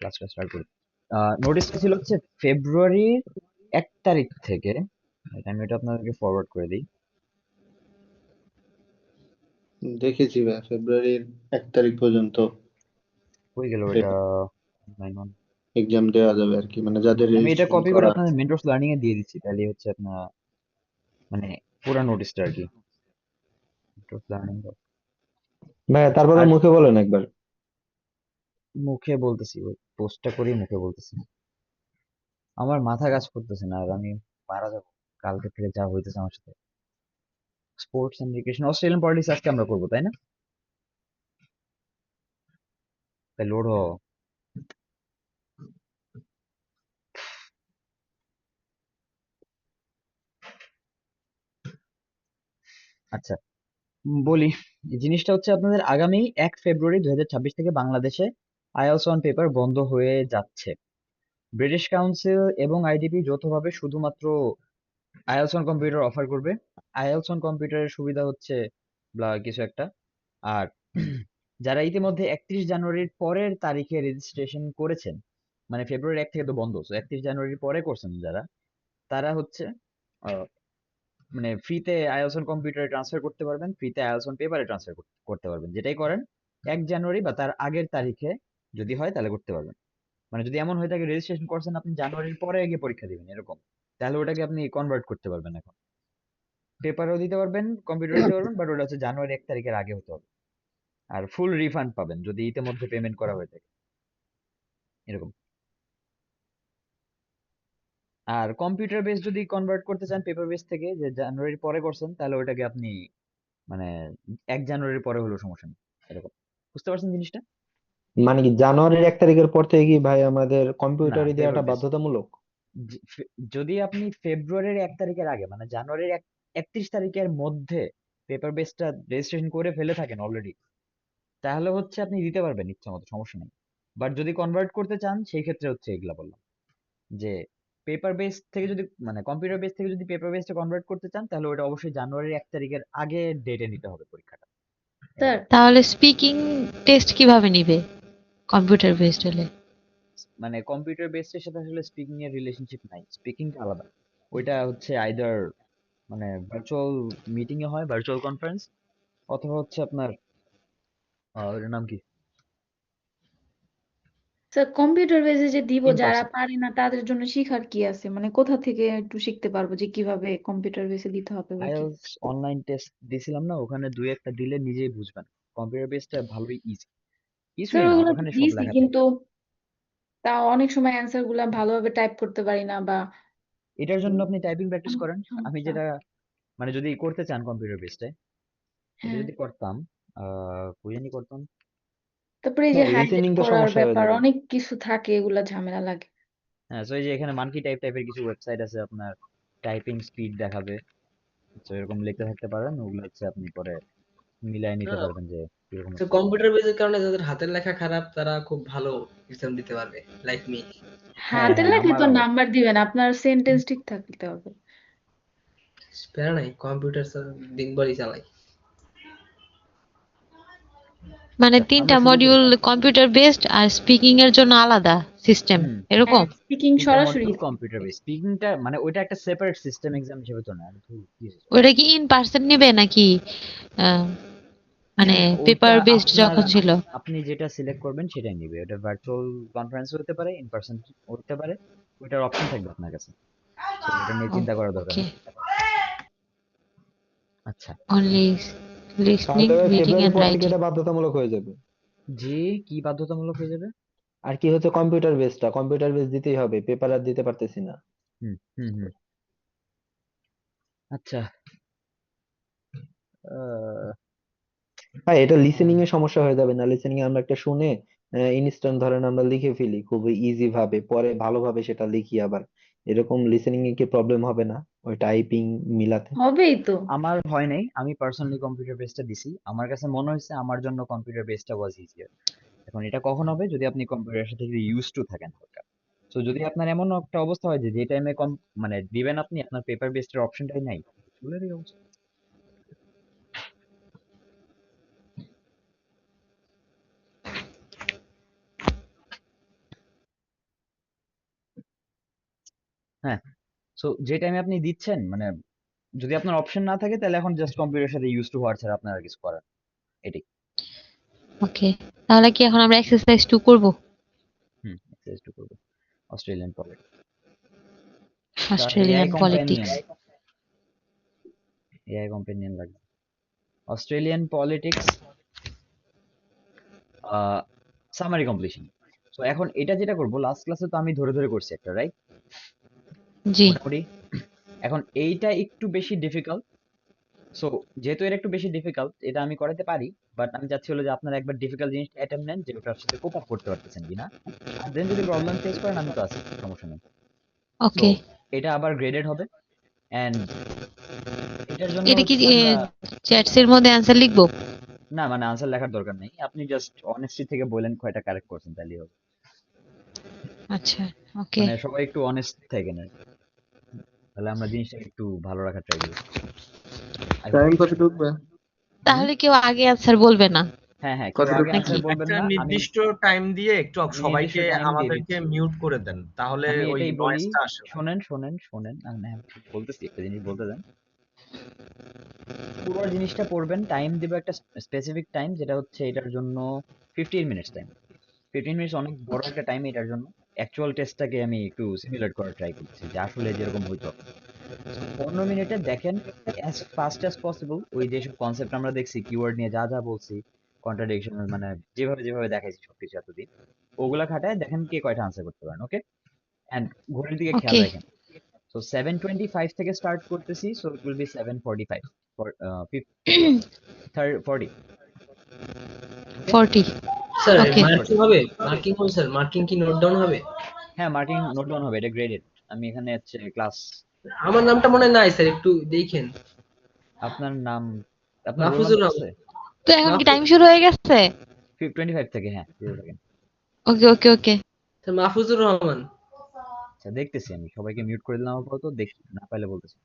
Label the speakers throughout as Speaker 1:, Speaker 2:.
Speaker 1: কাজটা স্টার্ট করি। নোটিশটা ছিল হচ্ছে ফেব্রুয়ারির 1 তারিখ থেকে। আমি এটা আপনাদেরকে ফরওয়ার্ড করে দিই।
Speaker 2: দেখেছি ভাই, ফেব্রুয়ারির 1 তারিখ পর্যন্ত
Speaker 1: কই গেল এটা? 9
Speaker 2: এক্সাম দেওয়া যাবে আর কি, মানে যাদের
Speaker 1: আমি এটা
Speaker 2: রেজিস্ট্রেশন
Speaker 1: কপি করে
Speaker 2: করা
Speaker 1: আপনাদের
Speaker 2: আছে।
Speaker 1: মেন্টরস লার্নিং এ দিয়ে দিচ্ছি, তাহলে হচ্ছে আপনার মানে পুরো নোটিশটা আর কি। Mentors learning.
Speaker 2: ভাই
Speaker 1: আচ্ছা,
Speaker 2: তারপরে
Speaker 1: আর
Speaker 2: মুখে বলেন একবার।
Speaker 1: মুখে বলতেছি, ওই পোস্টটা করি মুখে বলতেছি। আমার মাথা কাজ করতেছে না, আর আমি মারা যাবো কালকে থেকে যা হইতেছে আমার সাথে। Sports and recreation, Australian politics আজকে আমরা করবো তাই না? তাই লোড হ। আচ্ছা, বলি। এই জিনিসটা হচ্ছে আপনাদের আগামী 1 ফেব্রুয়ারি 2026 থেকে বাংলাদেশে আইএলটিএস ওয়ান পেপার বন্ধ হয়ে যাচ্ছে। ব্রিটিশ কাউন্সিল এবং আইডিপি যৌথভাবে শুধুমাত্র আইএলটিএস ওয়ান কম্পিউটার অফার করবে। আইএলটিএস ওয়ান কম্পিউটারের সুবিধা হচ্ছে কিছু একটা। আর যারা ইতিমধ্যে 31 জানুয়ারির পরের তারিখে রেজিস্ট্রেশন করেছেন, মানে ফেব্রুয়ারি 1 থেকে তো বন্ধ, তো 31 জানুয়ারির পরে করছেন যারা, তারা হচ্ছে আহ, মানে ফ্রিতে আইএলটিএস ওয়ান কম্পিউটারে ট্রান্সফার করতে পারবেন, ফ্রিতে আইএলটিএস ওয়ান পেপারে ট্রান্সফার করতে পারবেন, যেটাই করেন 1 জানুয়ারি বা তার আগের তারিখে যদি হয় তাহলে করতে পারবেন। মানে যদি এমন হয়ে থাকে রেজিস্ট্রেশন করছেন আপনি জানুয়ারির পরে গিয়ে পরীক্ষা দিবেন এরকম, তাহলে ওটাকে আপনি কনভার্ট করতে পারবেন। এখন পেপারও দিতে পারবেন, কম্পিউটার দিতে পারবেন, বাট ওটা হচ্ছে জানুয়ারি 1 তারিখের আগে হতে হবে। আর ফুল রিফান্ড পাবেন যদি ইতিমধ্যে পেমেন্ট করা হয়ে থাকে এরকম। আর কম্পিউটার বেস যদি কনভার্ট করতে চান পেপার বেস থেকে, যে জানুয়ারির পরে করছেন, তাহলে ওটাকে আপনি মানে 1 জানুয়ারির পরে হলেও সমস্যা নেই এরকম। বুঝতে পারছেন জিনিসটা?
Speaker 2: মানে কি জানুয়ারির 1 তারিখের পর থেকে কি ভাই আমাদের
Speaker 1: না,
Speaker 2: কম্পিউটারে
Speaker 1: পেপার
Speaker 2: দেওয়াটা
Speaker 1: বেস।
Speaker 2: বাধ্যতামূলক?
Speaker 1: যদি আপনি ফেব্রুয়ারির 1 তারিখের আগে, মানে জানুয়ারির 31 তারিখের মধ্যে পেপার বেসটা রেজিস্ট্রেশন করে ফেলে থাকেন অলরেডি, তাহলে হচ্ছে আপনি দিতে পারবেন ইচ্ছা মতো, সমস্যা নেই। বাট যদি কনভার্ট করতে চান সেই ক্ষেত্রে হচ্ছে এগুলা বললাম, যে পেপার বেস থেকে যদি, মানে কম্পিউটার বেস থেকে যদি পেপার বেসটা কনভার্ট করতে চান, তাহলে ওটা অবশ্যই জানুয়ারির 1 তারিখের আগে ডেটে নিতে হবে পরীক্ষাটা এরকম।
Speaker 3: তাহলে স্পিকিং টেস্ট কিভাবে নিবে কম্পিউটার বেসড হলে?
Speaker 1: মানে কম্পিউটার বেসের সাথে আসলে স্পিকিং এর রিলেশনশিপ নাই, স্পিকিংটা আলাদা। ওইটা হচ্ছে আইদার মানে ভার্চুয়াল মিটিং এ হয়, ভার্চুয়াল কনফারেন্স, অথবা হচ্ছে আপনার ওটার নাম কি,
Speaker 4: স্যার কম্পিউটার বেসে যে দিব,
Speaker 1: ইন
Speaker 4: যারা
Speaker 1: পার্সন।
Speaker 4: পারে না তাদের জন্য শিখার কি আছে, মানে কোথা থেকে একটু শিখতে পারবো যে কিভাবে কম্পিউটার বেসে দিতে হবে বা কি?
Speaker 1: আইএলটিএস অনলাইন টেস্ট দিছিলাম না, ওখানে দুই একটা দিলে নিজেই বুঝবেন। কম্পিউটার বেসটা ভালোই ইজি,
Speaker 4: স্যার
Speaker 1: কিছুই না,
Speaker 4: ওগুলো তো
Speaker 1: ওখানে সব
Speaker 4: দিয়েছি,
Speaker 1: লেখা থাকে।
Speaker 4: কিন্তু তাও অনেক সময় অ্যান্সার গুলা ভালোভাবে টাইপ করতে পারি না, বা
Speaker 1: এটার জন্য
Speaker 4: উম,
Speaker 1: আপনি টাইপিং প্র্যাকটিস করেন। আমি
Speaker 4: সমস্যা।
Speaker 1: যেটা, মানে যদি করতে চান কম্পিউটার বেসটা, এটা
Speaker 4: হ্যাঁ,
Speaker 1: যদি করতাম, কই জানি করতাম।
Speaker 4: তারপরে এই যে
Speaker 2: হ্যাঁ,
Speaker 4: হাইলাইট
Speaker 2: লিসেনিংটা
Speaker 4: করার
Speaker 2: সমস্যা হয়ে
Speaker 4: ব্যাপার
Speaker 2: যাবে।
Speaker 4: অনেক কিছু থাকে, এগুলা ঝামেলা লাগে।
Speaker 1: হ্যাঁ, তো এই যে এখানে মানকি টাইপের কিছু ওয়েবসাইট আছে, আপনার টাইপিং স্পিড দেখাবে, তো এরকম লিখতে থাকতে পারেন, ওগুলো হচ্ছে আপনি পরে মিলাই নিতে
Speaker 5: হ্যাঁ,
Speaker 1: পারবেন যে কিরকম
Speaker 5: তো
Speaker 1: হচ্ছে।
Speaker 5: কম্পিউটার বেসের কারণে যাদের হাতের লেখা খারাপ তারা খুব ভালো এক্সাম দিতে পারবে, লাইক মি।
Speaker 1: হ্যাঁ
Speaker 4: হাতের
Speaker 1: হ্যাঁ,
Speaker 4: লেখায় তো
Speaker 1: আমারও।
Speaker 4: নাম্বার দিবেন, আপনার সেন্টেন্স ঠিক থাকতে হবে।
Speaker 5: প্যারা নাই, কম্পিউটার দিনভরই চালাই।
Speaker 3: মানে
Speaker 1: আচ্ছা, আমরা
Speaker 3: তিনটা
Speaker 1: শুরু করি।
Speaker 3: মডিউল কম্পিউটার বেসড আর স্পিকিং এর জন্য আলাদা সিস্টেম
Speaker 1: হুম,
Speaker 3: এরকম?
Speaker 4: হ্যাঁ, স্পিকিং
Speaker 1: তিনটা
Speaker 4: সরাসরি
Speaker 1: মডিউল কম্পিউটার
Speaker 4: থাকবে।
Speaker 1: বেস, স্পিকিংটা মানে ওইটা একটা সেপারেট সিস্টেম এক্সাম হিসেবে তো না। আমি তো কি হয়েছে?
Speaker 3: ওটা কি ইন পার্সন নিবে নাকি আহ, মানে পেপার
Speaker 1: ওটা
Speaker 3: বেসড
Speaker 1: আপনার,
Speaker 3: যখন ছিল?
Speaker 1: আপনি যেটা সিলেক্ট করবেন সেটাই নিবে। ওটা ভার্চুয়াল কনফারেন্স হতে পারে, ইন পার্সন হতে পারে, ওইটার অপশন থাকবে আপনার কাছে। তো ওটা নিয়ে চিন্তা করার দরকার
Speaker 3: ওকে,
Speaker 1: নেই। আচ্ছা।
Speaker 3: অনলি লিসনিং
Speaker 2: তাহলে ভাই
Speaker 3: রিডিং
Speaker 2: ফেব্রুয়ারির
Speaker 3: এন্ড
Speaker 2: পর থেকে
Speaker 3: রাইটিং।
Speaker 2: এটা বাধ্যতামূলক হয়ে যাবে।
Speaker 1: জি, কি বাধ্যতামূলক হয়ে যাবে?
Speaker 2: আর কি হচ্ছে, কম্পিউটার বেস দিতেই হবে, পেপার আর দিতে পারতেছি না।
Speaker 1: হুম হুম হুম। আচ্ছা। আহ,
Speaker 2: ভাই এটা
Speaker 1: আহ,
Speaker 2: লিসেনিং এ সমস্যা হয়ে যাবে না? লিসেনিং এ আমরা একটা শুনে ইনস্ট্যান্ট ধরেন আমরা লিখে ফেলি খুবই ইজি ভাবে, পরে ভালোভাবে সেটা লিখি আবার, এরকম লিসেনিং এ কি প্রবলেম হবে না ওই টাইপিং মিলাতে?
Speaker 4: হবেই তো।
Speaker 1: আমার হয় নাই, আমি পার্সোনালি কম্পিউটার বেসটা দিছি, আমার কাছে মনে হয়েছে আমার জন্য কম্পিউটার বেসটা ওয়াজ ইজিয়ার। এখন এটা কখন হবে, যদি আপনি কম্পিউটারের সাথে ইউজ টু থাকেন হালকা। তো যদি আপনার এমন একটা অবস্থা হয় যে যে টাইমে কম মানে দিবেন আপনি, আপনার পেপার বেসড অপশনটাই নাই, চুলেরই অবস্থা। হ্যাঁ, সো যে টাইমে আপনি দিচ্ছেন মানে যদি আপনার অপশন না থাকে তাহলে এখন জাস্ট কম্পিউটারের সাথে ইউজ টু হওয়ার ছাড়া আপনার আর কিছু করার নেই। এটাই।
Speaker 3: ওকে, তাহলে কি এখন আমরা এক্সারসাইজ 2 করব?
Speaker 1: এক্সারসাইজ টু করবো। Australian politics. তাহলে
Speaker 3: অস্ট্রেলিয়ান পলিটিক্স।
Speaker 1: এআই কম্পেনিয়ন লাগবে। Australian politics summary completion. So এখন এটা যেটা করব, লাস্ট ক্লাসে তো আমি ধরে ধরে করছি একটা, রাইট?
Speaker 3: জি।
Speaker 1: মোটামুটি। এখন এইটা একটু বেশি ডিফিকাল্ট। সো যেহেতু এটা একটু বেশি ডিফিকাল্ট, এটা আমি করাতে পারি, বাট আমি চাচ্ছি হলো যে আপনারা একবার ডিফিকাল্ট জিনিসটা অ্যাটেম্প নেন যে ওটার সাথে কোপ আপ করতে পারতেছেন কিনা। আর দেন যদি প্রবলেম ফেস করেন আমি তো আছি, সমস্যা নেই। সো
Speaker 3: ওকে,
Speaker 1: এটা আবার গ্রেডেড হবে, এন্ড এটার জন্য
Speaker 3: এটা কি
Speaker 1: হচ্ছে আমরা
Speaker 3: চ্যাটস এর মধ্যে অ্যান্সার লিখবো?
Speaker 1: না মানে আনসার লেখার দরকার নেই, আপনি জাস্ট অনেস্টি থেকে বলেন কয়টা কারেক্ট করছেন তাহলেই হবে।
Speaker 3: আচ্ছা, ওকে।
Speaker 1: মানে সবাই একটু অনেস্ট থাকেন আর কি। তাহলে আমরা জিনিসটাকে একটু ভালো রাখার ট্রাই করি, আই হোপ।
Speaker 2: টাইম কত ঢুকবে?
Speaker 1: হুম,
Speaker 3: তাহলে কেউ আগে অ্যান্সার বলবে না
Speaker 1: হ্যাঁ হ্যাঁ, কেউ
Speaker 2: কতটুকু?
Speaker 1: আগে
Speaker 3: নাকি?
Speaker 1: অ্যান্সার বলবেন
Speaker 6: একটা
Speaker 1: না। আমি
Speaker 6: নির্দিষ্ট টাইম দিয়ে একটু
Speaker 1: আমি নির্দিষ্ট
Speaker 6: সবাইকে
Speaker 1: টাইম দিয়ে
Speaker 6: আমাদেরকে
Speaker 1: দিচ্ছি।
Speaker 6: মিউট করে দেন, তাহলে
Speaker 1: আমি
Speaker 6: ওই
Speaker 1: এটাই বলি,
Speaker 6: নয়েজটা আসে না।
Speaker 1: শোনেন শোনেন শোনেন, হ্যাঁ, বলতেছি, একটা জিনিস বলতে দেন। পুরো জিনিসটা পড়বেন, টাইম দিব একটা স্পেসিফিক টাইম, যেটা হচ্ছে এটার জন্য 15 মিনিটস টাইম। 15 মিনিটস অনেক বড় একটা টাইম এটার জন্য। অ্যাকচুয়াল টেস্টটাকে আমি একটু সিমুলেট করার ট্রাই করছি যে আসলে যেরকম হইতো। So, 15 মিনিটে দেখেন অ্যাজ ফাস্ট অ্যাজ পসিবল ওই যেসব কনসেপ্ট আমরা দেখছি, কিওয়ার্ড নিয়ে যা যা বলছি, কন্ট্রাডিকশন মানে যেভাবে যেভাবে দেখাইছি সবকিছু এতদিন, ওগুলা খাটায় দেখেন কে কয়টা আনসার করতে পারেন, ওকে? অ্যান্ড ঘড়ির দিকে খেয়াল
Speaker 3: ওকে,
Speaker 1: রাখেন। সো 7:25 থেকে স্টার্ট করতেছি, so it will be 7:45 for 40। Okay,
Speaker 3: 40।
Speaker 5: Sir
Speaker 3: okay,
Speaker 1: 40।
Speaker 5: Marking হবে? মার্কিং হবে স্যার? মার্কিং কি নোট ডাউন হবে?
Speaker 1: হ্যাঁ, মার্কিং নোট ডাউন হবে, এটা গ্রেডেড। আমি এখানে হচ্ছে ক্লাস।
Speaker 5: আমার নামটা মনে হয় নাই স্যার, একটু দেখেন।
Speaker 1: আপনার নাম, আপনার রোল
Speaker 5: মাহফুজুর
Speaker 1: নাম্বার
Speaker 5: রহমান।
Speaker 1: আছে?
Speaker 3: তো এখন কি
Speaker 5: মাহফুজ
Speaker 3: টাইম শুরু হয়ে গেছে?
Speaker 1: 25 থেকে, হ্যাঁ, 0 সেকেন্ড।
Speaker 3: ওকে, ওকে, ওকে।
Speaker 5: স্যার মাহফুজুর রহমান।
Speaker 1: আচ্ছা, দেখতেছি, আমি সবাইকে মিউট করে দিলাম আপাতত, দেখি না পাইলে বলতেছি।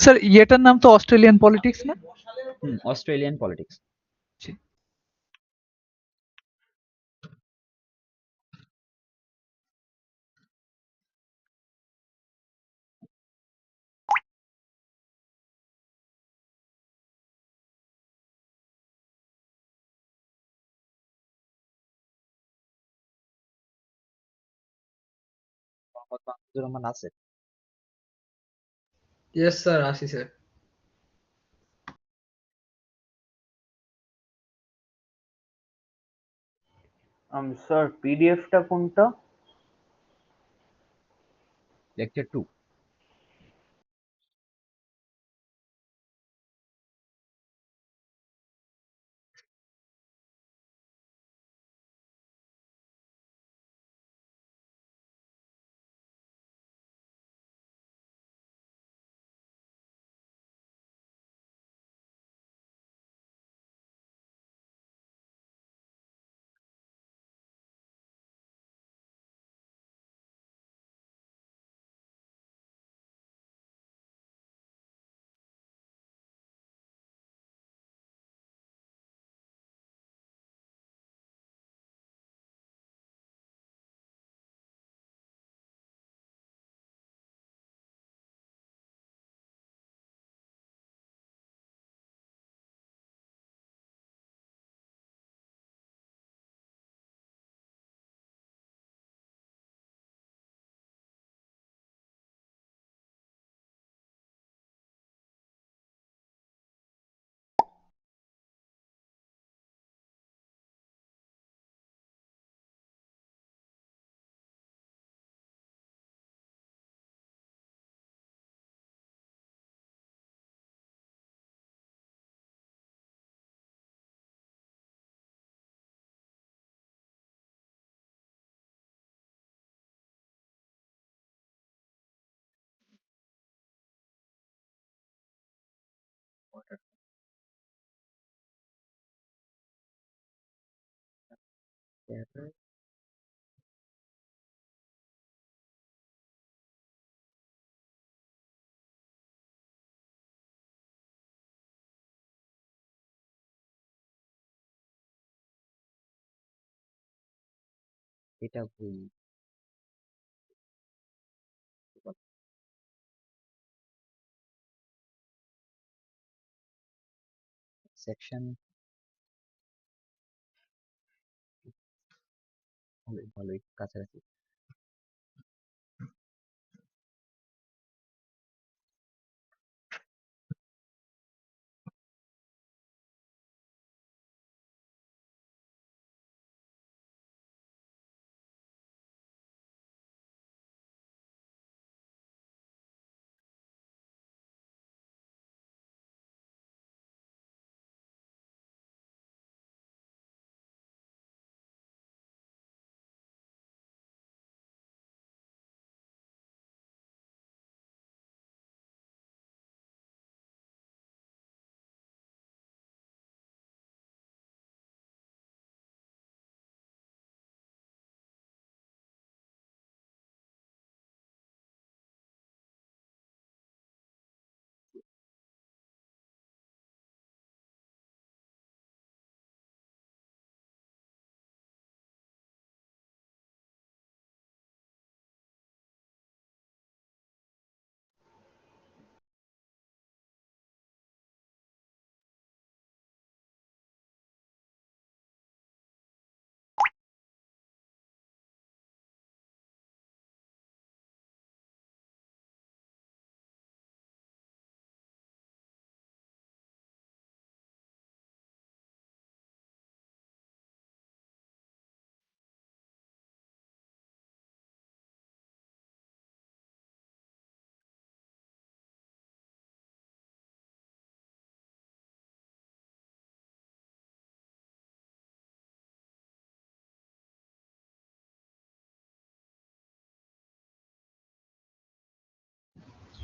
Speaker 7: স্যার ইয়েটার নাম তো অস্ট্রেলিয়ান পলিটিক্স না?
Speaker 1: Australian politics. মোহাম্মদ মাহমুদুর রহমান আছে?
Speaker 5: ইয়েস স্যার, আসি স্যার।
Speaker 8: স্যার পিডিএফটা কোনটা?
Speaker 1: লেকচার 2। এটা ভুল। সেকশন ভালোই ভালোই কাছাকাছি।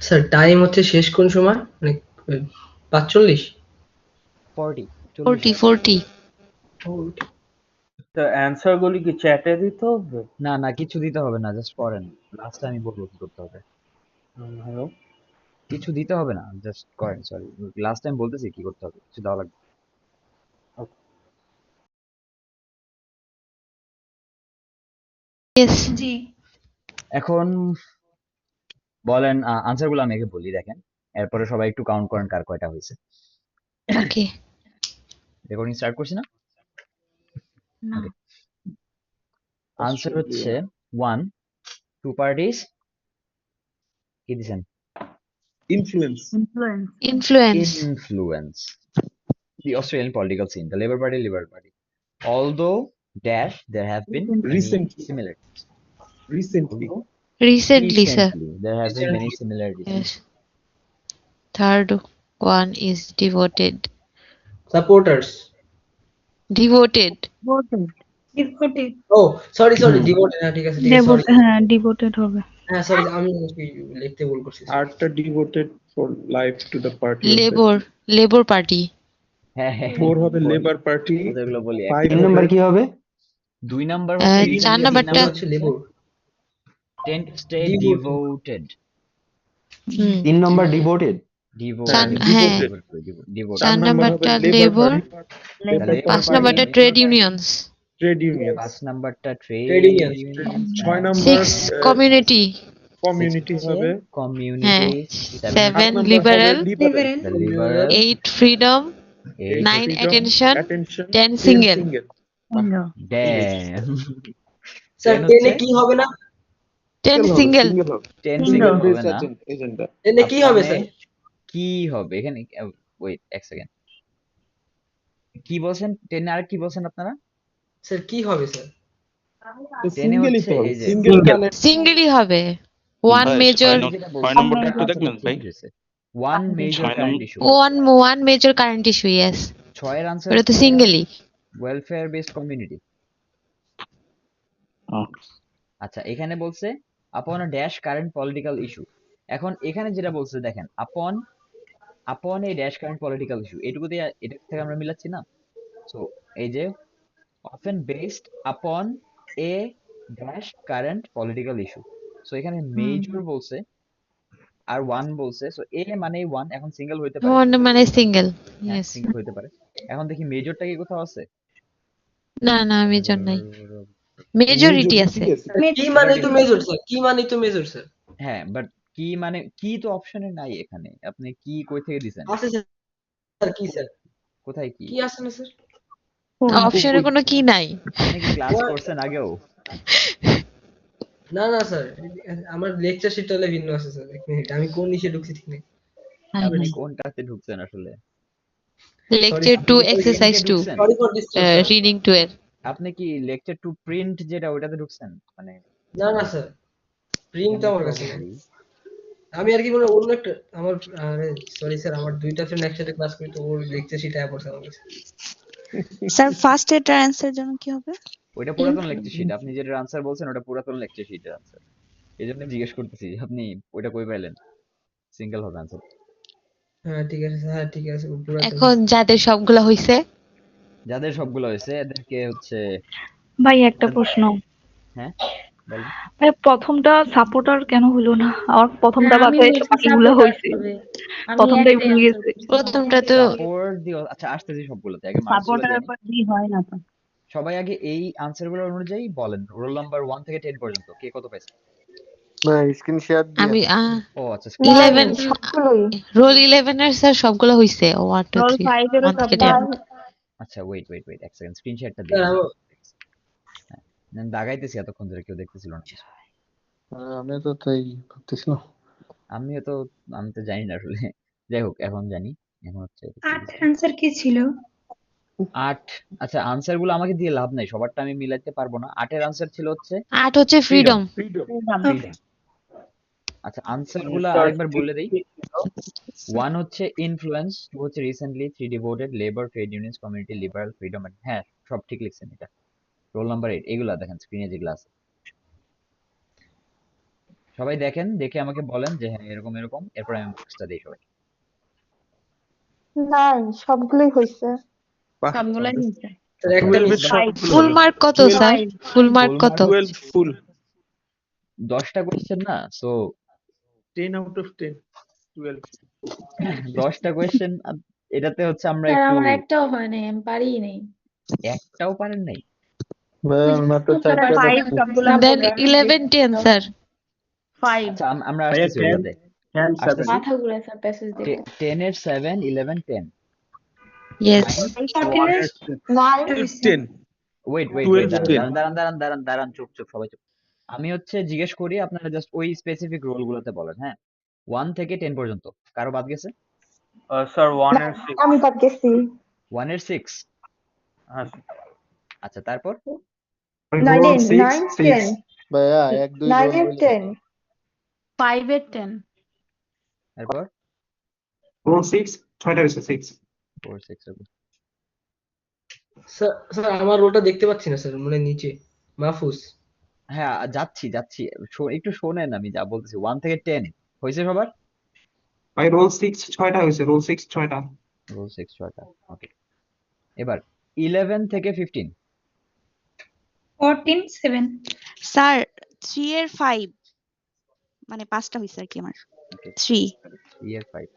Speaker 5: স্যার টাইম হচ্ছে শেষ কোন সময়, মানে 45?
Speaker 1: 40
Speaker 3: 40
Speaker 1: 40
Speaker 3: 40
Speaker 8: তো অ্যান্সার গুলি কি চ্যাটে দিতে হবে?
Speaker 1: না না কিছু দিতে হবে না, জাস্ট করেন। লাস্টে আমি বলবো কি করতে হবে।
Speaker 8: হ্যালো,
Speaker 1: কিছু দিতে হবে না, জাস্ট করেন। সরি, লাস্ট টাইম বলতেছি কি করতে হবে, কিছু দেওয়া লাগবে না।
Speaker 3: ইয়েস।
Speaker 4: জি।
Speaker 1: এখন বলেন আনসার গুলো আমি আগে বলি, দেখেন। এরপরে সবাই একটু কাউন্ট করেন কার কয়টা হয়েছে।
Speaker 3: ওকে।
Speaker 1: রেকর্ডিং স্টার্ট করছি না?
Speaker 4: না।
Speaker 1: ওকে। আনসার হচ্ছে
Speaker 2: অস্ট্রেলিয়া
Speaker 1: 1, 2 পার্টিস। কি দিছেন?
Speaker 9: Influence.
Speaker 4: Influence.
Speaker 3: Influence.
Speaker 1: Influence the Australian political scene, the Labour Party, Liberal Party. Although dash there have been many
Speaker 9: Recently.
Speaker 1: similarities.
Speaker 9: Recently.
Speaker 1: Although
Speaker 3: recently sir.
Speaker 1: recently there have been many
Speaker 5: Recently.
Speaker 1: similarities.
Speaker 3: Yes. Third one is devoted.
Speaker 5: Supporters.
Speaker 3: Devoted.
Speaker 4: Devoted.
Speaker 5: Oh sorry devoted, হ্যাঁ ঠিক আছে sorry.
Speaker 4: হ্যাঁ devoted হবে।
Speaker 5: হ্যাঁ sorry, আমি লিখতে ভুল করছি।
Speaker 9: Arta devoted for life to the party of the
Speaker 3: labour party.
Speaker 1: হ্যাঁ হ্যাঁ
Speaker 9: 4 হবে
Speaker 1: বলি,
Speaker 9: Labour Party,
Speaker 1: ওদেরগুলো বলি।
Speaker 9: 5
Speaker 2: তিন
Speaker 9: হবে
Speaker 2: নাম্বার কি হবে?
Speaker 1: 2 নাম্বার হচ্ছে
Speaker 3: চার
Speaker 1: recently, 3
Speaker 3: নাম্বারটা
Speaker 1: নাম্বার
Speaker 5: হচ্ছে labour.
Speaker 1: tend to stay
Speaker 5: Devoted.
Speaker 1: devoted.
Speaker 3: Hmm.
Speaker 2: 3 number devoted.
Speaker 3: হ্যাঁ।
Speaker 1: Devoted.
Speaker 3: 4
Speaker 9: number হবে
Speaker 3: নাম্বারটা
Speaker 9: Labour
Speaker 3: লেবর।
Speaker 9: Party,
Speaker 1: তাহলে
Speaker 9: Labour
Speaker 3: 5
Speaker 9: Party,
Speaker 3: নাম্বারটা ট্রেড ইউনিয়নস।
Speaker 9: trade unions,
Speaker 1: 5 নাম্বারটা
Speaker 5: Trade
Speaker 1: trade
Speaker 5: unions.
Speaker 1: Union.
Speaker 9: 6 number
Speaker 3: 6 community.
Speaker 9: community হবে,
Speaker 3: হ্যাঁ।
Speaker 1: কমিউনিটি।
Speaker 9: 7
Speaker 3: 7
Speaker 9: number হবে
Speaker 3: liberal.
Speaker 9: liberal,
Speaker 1: The liberal.
Speaker 3: 8 freedom.
Speaker 1: 8
Speaker 3: 9
Speaker 9: freedom,
Speaker 3: attention.
Speaker 9: attention,
Speaker 3: 10
Speaker 9: 10
Speaker 3: single.
Speaker 9: single.
Speaker 1: damn.
Speaker 5: Sir
Speaker 1: 10
Speaker 5: টেনে
Speaker 1: হচ্ছে
Speaker 5: কি হবে না?
Speaker 3: 10
Speaker 9: Single হবে,
Speaker 3: সিঙ্গেল।
Speaker 9: single হবে,
Speaker 1: 10
Speaker 4: Single.
Speaker 1: সিঙ্গেল
Speaker 9: single
Speaker 1: হবে
Speaker 9: based
Speaker 1: না।
Speaker 9: agenda.
Speaker 5: টেনে কি হবে
Speaker 1: আপনে
Speaker 5: স্যার?
Speaker 1: কি হবে এখানে? ওয়েট এক সেকেন্ড, কি বলছেন? 10 আর কি বলছেন আপনারা?
Speaker 5: স্যার কি হবে স্যার?
Speaker 9: তো
Speaker 1: 10 এ
Speaker 9: single ই
Speaker 1: হচ্ছে
Speaker 9: তো হবে,
Speaker 1: এই যে
Speaker 9: single talent.
Speaker 3: সিঙ্গেলই হবে। ওয়ান
Speaker 10: ভাই
Speaker 3: মেজর।
Speaker 1: আমি যেটা বলছি
Speaker 10: 6 নম্বরটা একটু
Speaker 1: সেটা
Speaker 10: দেখবেন ভাই।
Speaker 1: ঠিক হয়েছে। 1 major
Speaker 10: 6
Speaker 1: current
Speaker 10: number
Speaker 1: issue.
Speaker 3: One major current issue, yes.
Speaker 1: 6 এর আনসার
Speaker 3: ওটা তো
Speaker 1: হচ্ছে
Speaker 3: সিঙ্গেলই।
Speaker 1: Welfare based community. আচ্ছা, এখানে বলছে আপন ড্যাশ কারেন্ট পলিটিক্যাল ইস্যু। এখন এখানে যেটা বলছে দেখেন, আপন এই ড্যাশ কারেন্ট পলিটিক্যাল ইস্যু, এটুকু দিয়ে এটা থেকে আমরা মিলাচ্ছি না। সো এই যে often based upon a dash current political issue. So এখানে মেজর বলছে আর 1 বলছে, সো এ মানে 1 এখন সিঙ্গেল হইতে পারে।
Speaker 3: ওয়ান মানে সিঙ্গেল,
Speaker 1: হ্যাঁ
Speaker 3: ইয়েস।
Speaker 1: সিঙ্গেল হইতে পারে। এখন দেখি মেজরটা কি কোথাও আছে?
Speaker 3: না না মেজর নাই। মেজরিটি আছে।
Speaker 5: কি মানে তো মেজর স্যার, কি মানে তো মেজর স্যার।
Speaker 1: হ্যাঁ, বাট কি মানে কি তো অপশনে নাই এখানে, আপনি কি কই থেকে দিছেন?
Speaker 5: আছে স্যার, কি স্যার,
Speaker 1: কোথায় কি?
Speaker 5: কি আছে না স্যার?
Speaker 3: অপশনে কোনো কি নাই।
Speaker 1: আপনি কি ক্লাস করছেন আগেও?
Speaker 5: না না স্যার, আমার লেকচার শিটটা হলে ভিন্ন আছে স্যার। এক মিনিট, আমি কোন নিচে ঢুকছি ঠিক নেই।
Speaker 1: আপনি কোনটাতে ঢুকছেন আসলে?
Speaker 3: লেকচার
Speaker 1: আপনি
Speaker 3: 2
Speaker 1: কি
Speaker 3: এক্সারসাইজ
Speaker 1: প্রিন্টে
Speaker 3: 2
Speaker 1: ঢুকছেন?
Speaker 5: Sorry for disturb sir.
Speaker 3: Reading 2 এর।
Speaker 1: আপনি কি লেকচার টু প্রিন্ট যেটা ওইটাতে ঢুকছেন? মানে
Speaker 5: না না স্যার, প্রিন্ট তো
Speaker 1: এখানে
Speaker 5: আমার কাছে নেই।
Speaker 1: probably
Speaker 5: আমি আর কি মনে হয় অন্য একটা আমার, আরে সরি স্যার, আমার দুইটা ফ্রেন্ড একসাথে ক্লাস করি তো ওর লেকচার শিট আয়া পড়ছে আমার কাছে।
Speaker 10: স্যার ফার্স্ট এটার অ্যান্সার জন্য কি হবে?
Speaker 1: ওইটা পুরাতন লেকচার শিট, আপনি যেটা আনসার বলছেন ওটা পুরাতন লেকচার শিটের আনসার। এই জন্য জিজ্ঞেস করতেছি আপনি ওইটা কই পাইলেন? সিঙ্গেল হবে আনসার।
Speaker 5: হ্যাঁ ঠিক আছে স্যার, হ্যাঁ ঠিক আছে, ও পুরাতন।
Speaker 3: এখন যাদের সবগুলা হইছে
Speaker 1: যাদের সবগুলো হয়েছে এদেরকে হচ্ছে
Speaker 11: ভাই একটা প্রশ্ন,
Speaker 1: হ্যাঁ বলেন।
Speaker 11: ভাই প্রথমটা সাপোর্টার কেন হলো না? আমার প্রথমটা
Speaker 4: হ্যাঁ, আমি
Speaker 11: বাদে
Speaker 4: বলছি
Speaker 11: বাকিগুলো
Speaker 4: সাপোর্টার
Speaker 11: হয়েছে,
Speaker 4: হবে। আমি
Speaker 11: প্রথমটাই
Speaker 4: একটাই
Speaker 11: ভুলে
Speaker 4: আনসার
Speaker 11: গেছে।
Speaker 4: করছি।
Speaker 3: প্রথমটা তো
Speaker 1: সাপোর্ট দিও, আচ্ছা আসতেছি সবগুলোতে, আগে মার্কসগুলো দিয়ে নিই।
Speaker 11: জি হয় না তো।
Speaker 1: সবাই আগে এই আনসারগুলো অনুযায়ী বলেন রোল নাম্বার 1 থেকে 10 পর্যন্ত কে কত পাইছে।
Speaker 2: স্ক্রিন শেয়ার
Speaker 3: আমি
Speaker 1: ও আচ্ছা
Speaker 3: 11
Speaker 11: সবগুলোই
Speaker 3: রোল 11 এর স্যার সবগুলো হইছে 1 2
Speaker 11: রোল
Speaker 3: 3
Speaker 11: 5 এরও
Speaker 3: 1 থেকে 10।
Speaker 1: আচ্ছা ওয়েট ওয়েট ওয়েট এক সেকেন্ড, স্ক্রিনশটটা
Speaker 5: স্যার
Speaker 1: দিয়ে
Speaker 5: আমার
Speaker 1: হ্যাঁ, আমি দাগাইতেছি এতক্ষণ ধরে কেউ দেখতেছিল না।
Speaker 2: আমি তো তাই ভাবতেছিলাম।
Speaker 1: আমিও তো আমি তো জানি না আসলে, যাই হোক এখন জানি। এখন হচ্ছে
Speaker 10: 8 অ্যান্সার কি ছিল?
Speaker 1: 8। আচ্ছা আনসার গুলো আমাকে দিয়ে লাভ নাই, সবারটা আমি মিলাইতে পারবো না। 8 এর আনসার ছিল হচ্ছে
Speaker 3: 8 হচ্ছে
Speaker 1: ফ্রিডম।
Speaker 3: ফ্রিডম।
Speaker 1: আচ্ছা আনসার গুলা আরেকবার বলে দেই। 1 হচ্ছে ইনফ্লুয়েন্স, 2 হচ্ছে recently, 3 devoted, labour, trade unions, community, liberal, freedom. হ্যাঁ সব ঠিক লিখছেন এটা। রোল নাম্বার 8 এগুলা দেখেন স্ক্রিনে যেগুলো আছে সবাই দেখেন, দেখে আমাকে বলেন যে হ্যাঁ এরকম এরকম, এরপর আমি মার্কসটা দিই সবাই।
Speaker 10: না, সবগুলোই হয়েছে।
Speaker 9: বাহ,
Speaker 11: সবগুলাই হয়েছে।
Speaker 5: স্যার একটা
Speaker 9: 12
Speaker 5: মিস।
Speaker 9: এর সবগুলো
Speaker 3: ফুল
Speaker 9: হবে।
Speaker 3: মার্ক কত
Speaker 9: 12
Speaker 3: স্যার? ফুল মার্ক
Speaker 1: ফুল
Speaker 3: কত?
Speaker 1: মার্ক
Speaker 9: 12 ফুল
Speaker 1: 10টা কোয়েশ্চেন না, সো
Speaker 9: 10 out of 10 12
Speaker 1: 10টা কোয়েশ্চেন। এটাতে হচ্ছে আমরা
Speaker 4: স্যার
Speaker 1: একটু
Speaker 4: আমার একটাও হয় নাই, আমি পারিই নাই।
Speaker 1: একটাও পারেন নাই।
Speaker 2: ভাই
Speaker 4: ওই
Speaker 2: আমি
Speaker 4: যে
Speaker 2: মাত্র
Speaker 4: প্রথমটা
Speaker 2: 4টা
Speaker 4: পারছি
Speaker 11: ফাইভ
Speaker 4: না,
Speaker 2: দেখছি।
Speaker 11: সবগুলা
Speaker 3: দেন
Speaker 11: প্রোগ্রামিং
Speaker 3: 11 10 স্যার।
Speaker 11: 5
Speaker 1: আচ্ছা আমরা
Speaker 8: ভাইয়া
Speaker 1: আসতেছি
Speaker 8: 10
Speaker 1: ওগুলাতে
Speaker 8: 10 7
Speaker 1: আসতেছি।
Speaker 4: মাথা ঘুরায় স্যার প্যাসেজ দেখে।
Speaker 1: 10 এর 7 11 10
Speaker 3: ইয়েস।
Speaker 1: 9।
Speaker 8: 1 এর
Speaker 10: 9 হয়েছে।
Speaker 9: 10
Speaker 1: ওয়েট ওয়েট ওয়েট
Speaker 9: 12
Speaker 1: দাঁড়ান
Speaker 9: 10
Speaker 1: দাঁড়ান দাঁড়ান দাঁড়ান দাঁড়ান দাঁড়ান চুপ চুপ সবাই চুপ। আমি হচ্ছে জিজ্ঞেস করি, আপনারা জাস্ট ওই স্পেসিফিক রোল গুলোতে বলেন। হ্যাঁ 1 থেকে 10 পর্যন্ত কারো বাদ গেছে?
Speaker 8: স্যার 1
Speaker 10: না,
Speaker 8: এর 6
Speaker 10: আমি বাদ গেছি।
Speaker 1: 1 এর 6।
Speaker 8: হ্যাঁ
Speaker 1: আচ্ছা তারপর
Speaker 10: 9 এর 9 10
Speaker 2: ভাইয়া 1 2
Speaker 10: 9
Speaker 2: রোল
Speaker 10: এর
Speaker 2: বলে
Speaker 10: 10
Speaker 11: 5 এর 10
Speaker 1: তারপর
Speaker 9: রোল 6 6টা হয়েছে 6
Speaker 1: 4 6 7।
Speaker 5: স্যার স্যার আমার রোলটা দেখতে পাচ্ছি না স্যার, মানে নিচে মাহফুজ।
Speaker 1: হ্যাঁ যাচ্ছি যাচ্ছি, একটু শোনেন আমি যা বলতেছি। 1 থেকে 10 হয়েছে সবার?
Speaker 9: ভাই রোল 6 6টা হয়েছে, রোল 6 6টা।
Speaker 1: রোল 6 ছয়টা, ওকে। এবার 11 থেকে 15।
Speaker 10: 14 7
Speaker 12: স্যার 3 এর 5 মানে 5টা হইছে আর কি আমার।
Speaker 1: ওকে
Speaker 12: 3
Speaker 1: ইয়ার 5।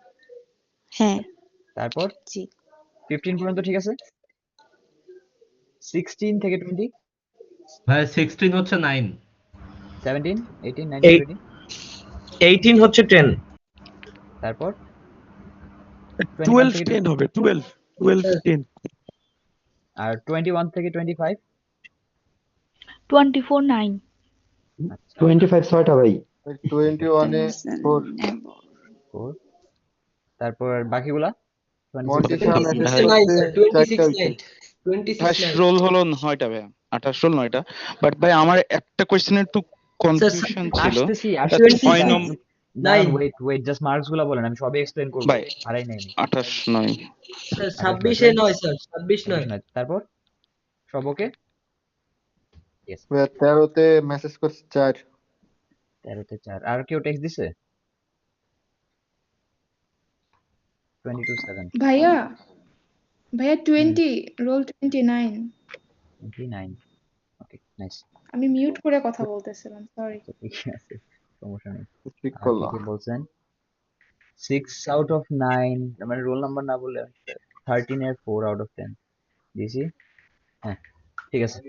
Speaker 12: হ্যাঁ
Speaker 1: তারপর
Speaker 12: জি
Speaker 1: 15 পর্যন্ত ঠিক আছে। 16 থেকে 20,
Speaker 13: ভাই 16 হচ্ছে 9,
Speaker 1: 17 18 19 20।
Speaker 6: 18 হচ্ছে 10,
Speaker 1: তারপর 21
Speaker 9: 12
Speaker 1: থেকে
Speaker 9: 10 হবে, 12 10
Speaker 1: আর 21 থেকে 25।
Speaker 11: 24 9
Speaker 1: আচ্ছা
Speaker 2: 25 6টা ভাই। 21 এ 4
Speaker 1: 4। তারপর বাকিগুলা 26 থেকে
Speaker 2: 27
Speaker 5: 26
Speaker 2: এ
Speaker 5: নাই
Speaker 2: হচ্ছে
Speaker 5: স্যার,
Speaker 2: 4টা
Speaker 5: 26
Speaker 2: হইছে।
Speaker 5: নাই, 26 নাই।
Speaker 14: রোল হলো 9টা ভাই, 28 রোল 9টা। বাট ভাই আমার একটা কোশ্চেনে একটু কনফিউশন ছিল।
Speaker 1: আসতেছি
Speaker 14: 6
Speaker 5: 26
Speaker 14: নম্বর
Speaker 1: দাঁড়ান,
Speaker 5: নাই
Speaker 1: ওয়েট জাস্ট মার্কস গুলা বলেন, আমি সবই এক্সপ্লেইন করব।
Speaker 14: ভাই
Speaker 1: হারাই নাই আমি।
Speaker 14: 28 9
Speaker 5: স্যার,
Speaker 1: 28
Speaker 5: 26 এ নয় স্যার, 26 নয়।
Speaker 1: নয়। তারপর সব ওকে? ইয়েস।
Speaker 2: ভাইয়া 13 তে মেসেজ করছে 4।
Speaker 1: 13 তে 4। আর কেউ টেক্সট দিছে? 22 7।
Speaker 10: ভাইয়া
Speaker 1: হুম
Speaker 10: 20 রোল 29।
Speaker 1: 29। Okay nice.
Speaker 10: আমি মিউট করে কথা বলতেছিলাম, সরি।
Speaker 1: আচ্ছা ঠিক আছে, সমস্যা নেই।
Speaker 2: ঠিক
Speaker 1: আর
Speaker 2: করলো।
Speaker 1: কি বলছেন? 6 আউট অফ 9, মানে রোল নাম্বার না বলে 13 এর 4 আউট অফ 10 দিছি। হ্যাঁ ঠিক আছে।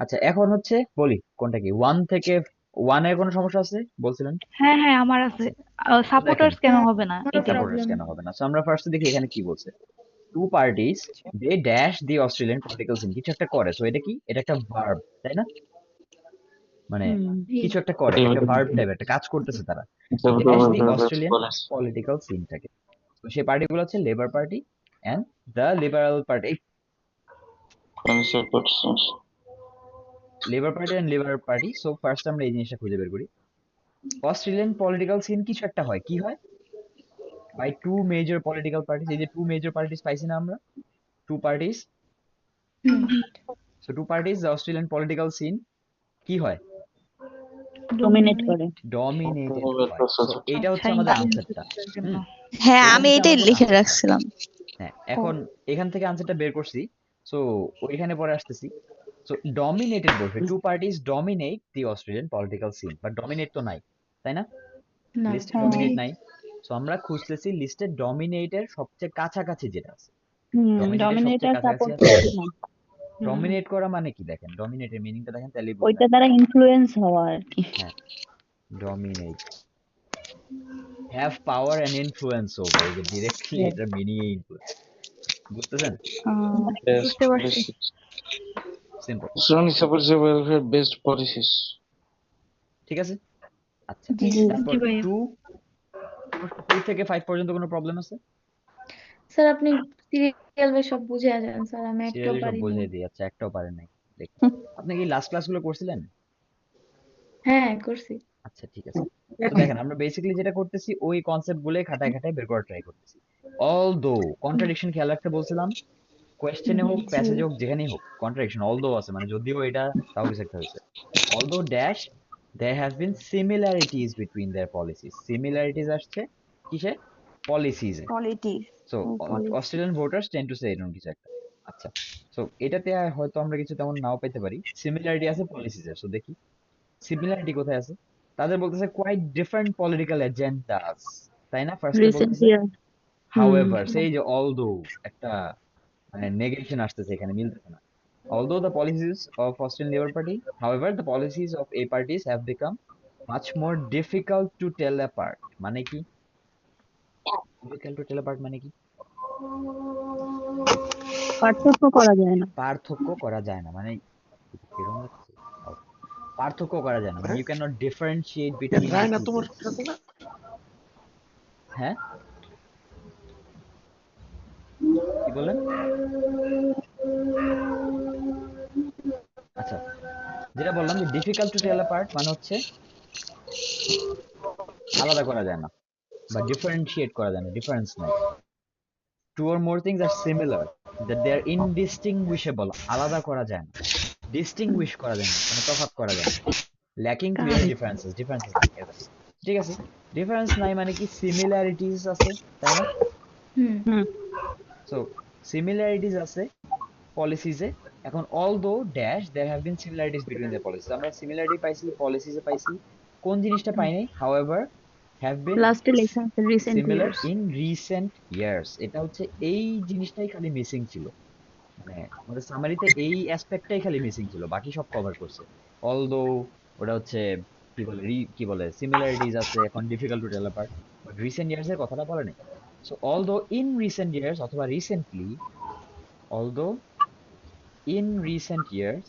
Speaker 1: আচ্ছা এখন হচ্ছে বলি কোনটা কি, ওয়ান থেকে ওয়ানের কোনো সমস্যা আছে বলছিলেন?
Speaker 11: হ্যাঁ হ্যাঁ আমার আছে।
Speaker 1: তো দেখেন
Speaker 11: সাপোর্টার্স কেন হবে না
Speaker 4: আমারও
Speaker 11: এটা বল।
Speaker 1: Supporters
Speaker 4: problem.
Speaker 1: কেন হবে না, সো আমরা ফার্স্ট দেখি এখানে কি বলছে। Two parties they dash the Australian political scene, কিছু একটা করে, সো এটা কি, এটা একটা ভার্ব তাই না, মানে
Speaker 4: জি।
Speaker 1: কিছু একটা করে, একটা ভার্ব টাইপ একটা কাজ করতেছে তারা, ড্যাশ দি অস্ট্রেলিয়ান পলিটিক্যাল সিনটাকে। তো সেই পার্টিগুলো হচ্ছে Labor party and the Liberal party. Labor party and Liberal party. So first আমরা এই জিনিসটা খুঁজে বের করি। অস্ট্রেলিয়ান পলিটিক্যাল সিন কিছু একটা হয়, কি হয়, by two major political parties. এই যে টু মেজর পার্টিস পাইছি না আমরা, two parties,
Speaker 4: hmm.
Speaker 1: So two parties the Australian political scene কি হয়,
Speaker 11: ডমিনেট করে।
Speaker 1: ডমিনেটেড হয়। সো এইটা হচ্ছে
Speaker 11: আচ্ছা
Speaker 1: আমাদের
Speaker 11: ইন্ডিপেন্ডেন্স
Speaker 1: আনসারটা।
Speaker 11: এর জন্য।
Speaker 10: হ্যাঁ
Speaker 1: এটা
Speaker 10: আমি
Speaker 1: হচ্ছে
Speaker 10: এটাই
Speaker 1: আমাদের
Speaker 10: লিখে
Speaker 1: আনসার।
Speaker 10: রাখছিলাম।
Speaker 1: হ্যাঁ
Speaker 11: ও
Speaker 1: এখন এখান থেকে আনসারটা বের করছি, সো ওইখানে পরে আসতেছি। সো ডমিনেটেড বলছে, two parties dominate the Australian political scene, but dominate তো নাই তাই না,
Speaker 4: না।
Speaker 1: লিস্টে
Speaker 11: হ্যাঁ
Speaker 1: ডমিনেট নাই। সো আমরা খুঁজতেছি লিস্টে ডমিনেটের সবচেয়ে কাছাকাছি যেটা আছে। ডমিনেটের
Speaker 11: ডমিনেট
Speaker 1: সবচেয়ে
Speaker 11: আর
Speaker 1: কাছাকাছি
Speaker 11: সাপোর্ট
Speaker 1: আছে।
Speaker 11: না।
Speaker 1: ডমিনেট করা মানে কি দেখেন, ডমিনেটের মিনিংটা দেখেন তাহলেই বুঝবেন।
Speaker 11: ওইটা দ্বারা ইনফ্লুয়েন্স হওয়া আর কি।
Speaker 1: হ্যাঁ, dominate, have power and influence over, এই যে ডিরেক্টলি
Speaker 11: Yes.
Speaker 1: এটার মিনিং ইনফ্লুয়েন্স, বুঝতেছেন?
Speaker 11: বুঝতে পারছি।
Speaker 1: সিম্পল, ঠিক আছে। আচ্ছা
Speaker 4: জি।
Speaker 11: জি
Speaker 1: তারপর
Speaker 11: জি ভাইয়া।
Speaker 1: টু, টু থেকে ফাইভ পর্যন্ত কোনো প্রবলেম আছে?
Speaker 4: স্যার আপনি সিরিয়াল বাই সব বুঝে যান স্যার, আমি একটাও
Speaker 1: সিরিয়ালি সব
Speaker 4: পারিনি।
Speaker 1: বুঝিয়ে দিই, আচ্ছা একটাও পারেন নাই, দেখি। আপনি কি লাস্ট ক্লাসগুলো করছিলেন?
Speaker 4: হ্যাঁ করছি।
Speaker 1: আচ্ছা ঠিক আছে। তো দেখেন আমরা বেসিক্যালি যেটা করতেছি ওই কনসেপ্ট গুলোই খাটায় খাটায় বের করার ট্রাই করতেছি। অলদো কন্ট্রাডিকশন খেয়াল রাখতে বলছিলাম, কোয়েশ্চেনে হোক
Speaker 4: জি।
Speaker 1: প্যাসেজে হোক যেখানেই হোক কন্ট্রাডিকশন অলদো আছে, মানে যদিও এটা তাও কিছু একটা হয়েছে। Although dash there have been similarities between their policies, similarities আসছে কিসে, policies A.
Speaker 12: Polity
Speaker 1: so
Speaker 12: polity
Speaker 1: Australian voters tend to say এরকম কিছু একটা। আচ্ছা, সো এটাতে হয়তো আমরা কিছু তেমন নাও পেতে পারি, সিমিলারিটি আছে পলিসিজ এর। সো দেখি সিমিলারিটি কোথায় আছে। তাদের বলতেছে কোয়াইট ডিফারেন্ট পলিটিক্যাল এজেন্ডাস, তাই না, ফার্স্টে
Speaker 11: রিসেন্ট
Speaker 1: বলতেছে।
Speaker 11: ইয়ার।
Speaker 1: হাউএভার, সেই যে অলদো একটা মানে নেগেশন আসতেছে এখানে, মিলতেছে না। Although the policies of Austrian Labour Party, however, the policies of A parties have become much more difficult to tell apart. মানে কি? Difficult to tell apart মানে কি?
Speaker 11: পার্থক্য করা যায় না।
Speaker 1: পার্থক্য করা যায় না মানে কিরকম লাগছে? পার্থক্য করা যায় না মানে you cannot differentiate between the two things. হ্যাঁ কি বলেন? আচ্ছা যেটা বললাম যে difficult to tell apart মানে হচ্ছে আলাদা করা যায় না বা ডিফারেন্সিয়েট করা যায় না, ডিফারেন্স নাই। Two or more things are similar, that they are indistinguishable, আলাদা করা যায় না, ডিস্টিংগুইশ করা যায় না, মানে তফাৎ করা যায় না। ল্যাকিং ক্লিয়ার ডিফারেন্সেস, ডিফারেন্সেস নাই এদের। ঠিক আছে, ডিফারেন্স নাই মানে কি, সিমিলারিটিস আছে তাই না।
Speaker 4: হুম।
Speaker 1: সো সিমিলারিটিস আছে পলিসিজে। এখন although dash there have been similarities between the policies, আমরা সিমিলারিটি পাইছি পলিসিজে পাইছি, কোন জিনিসটা পাইনি, হাউএভার হ্যাভ বিন
Speaker 11: লাস্টে লেখা আছে recent
Speaker 1: similar
Speaker 11: years.
Speaker 1: In recent years, এটা হচ্ছে এই জিনিসটাই খালি মিসিং ছিল, মানে আমাদের সামারিতে এই অ্যাসপেক্টটাই খালি মিসিং ছিল, বাকি সব কভার করছে। অলদো ওটা হচ্ছে কি বলে কি বলে সিমিলারিটিস আছে, এখন difficult to tell apart, but recent years এর কথাটা বলে নাই। So although in recent years অথবা recently, although in recent years,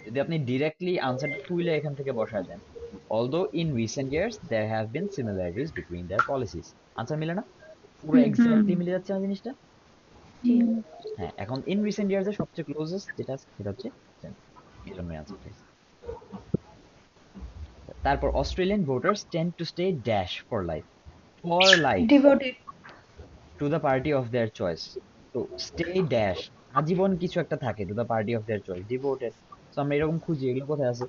Speaker 1: যদি আপনি ডিরেক্টলি আনসারটা তুইলে এখান থেকে বসায় দেন, although in recent years there have been similarities between their policies, answer মিলে না, পুরো এক্স্যাক্টলি মিলে যাচ্ছে না জিনিসটা।
Speaker 4: জি।
Speaker 1: হ্যাঁ এখন ইন রিসেন্ট ইয়ার্স এর সবচেয়ে ক্লোজেস্ট যেটা আছে সেটা হচ্ছে এই জন্যই আনসার পাইছি। তারপর Australian voters tend to stay dash for life, for life
Speaker 4: devoted.
Speaker 1: To the party of their choice. তো স্টে ড্যাশ আজীবন কিছু একটা থাকে, to the party of their choice, devoted. তো আমরা এরকম খুঁজি, এগুলো কোথায় আছে?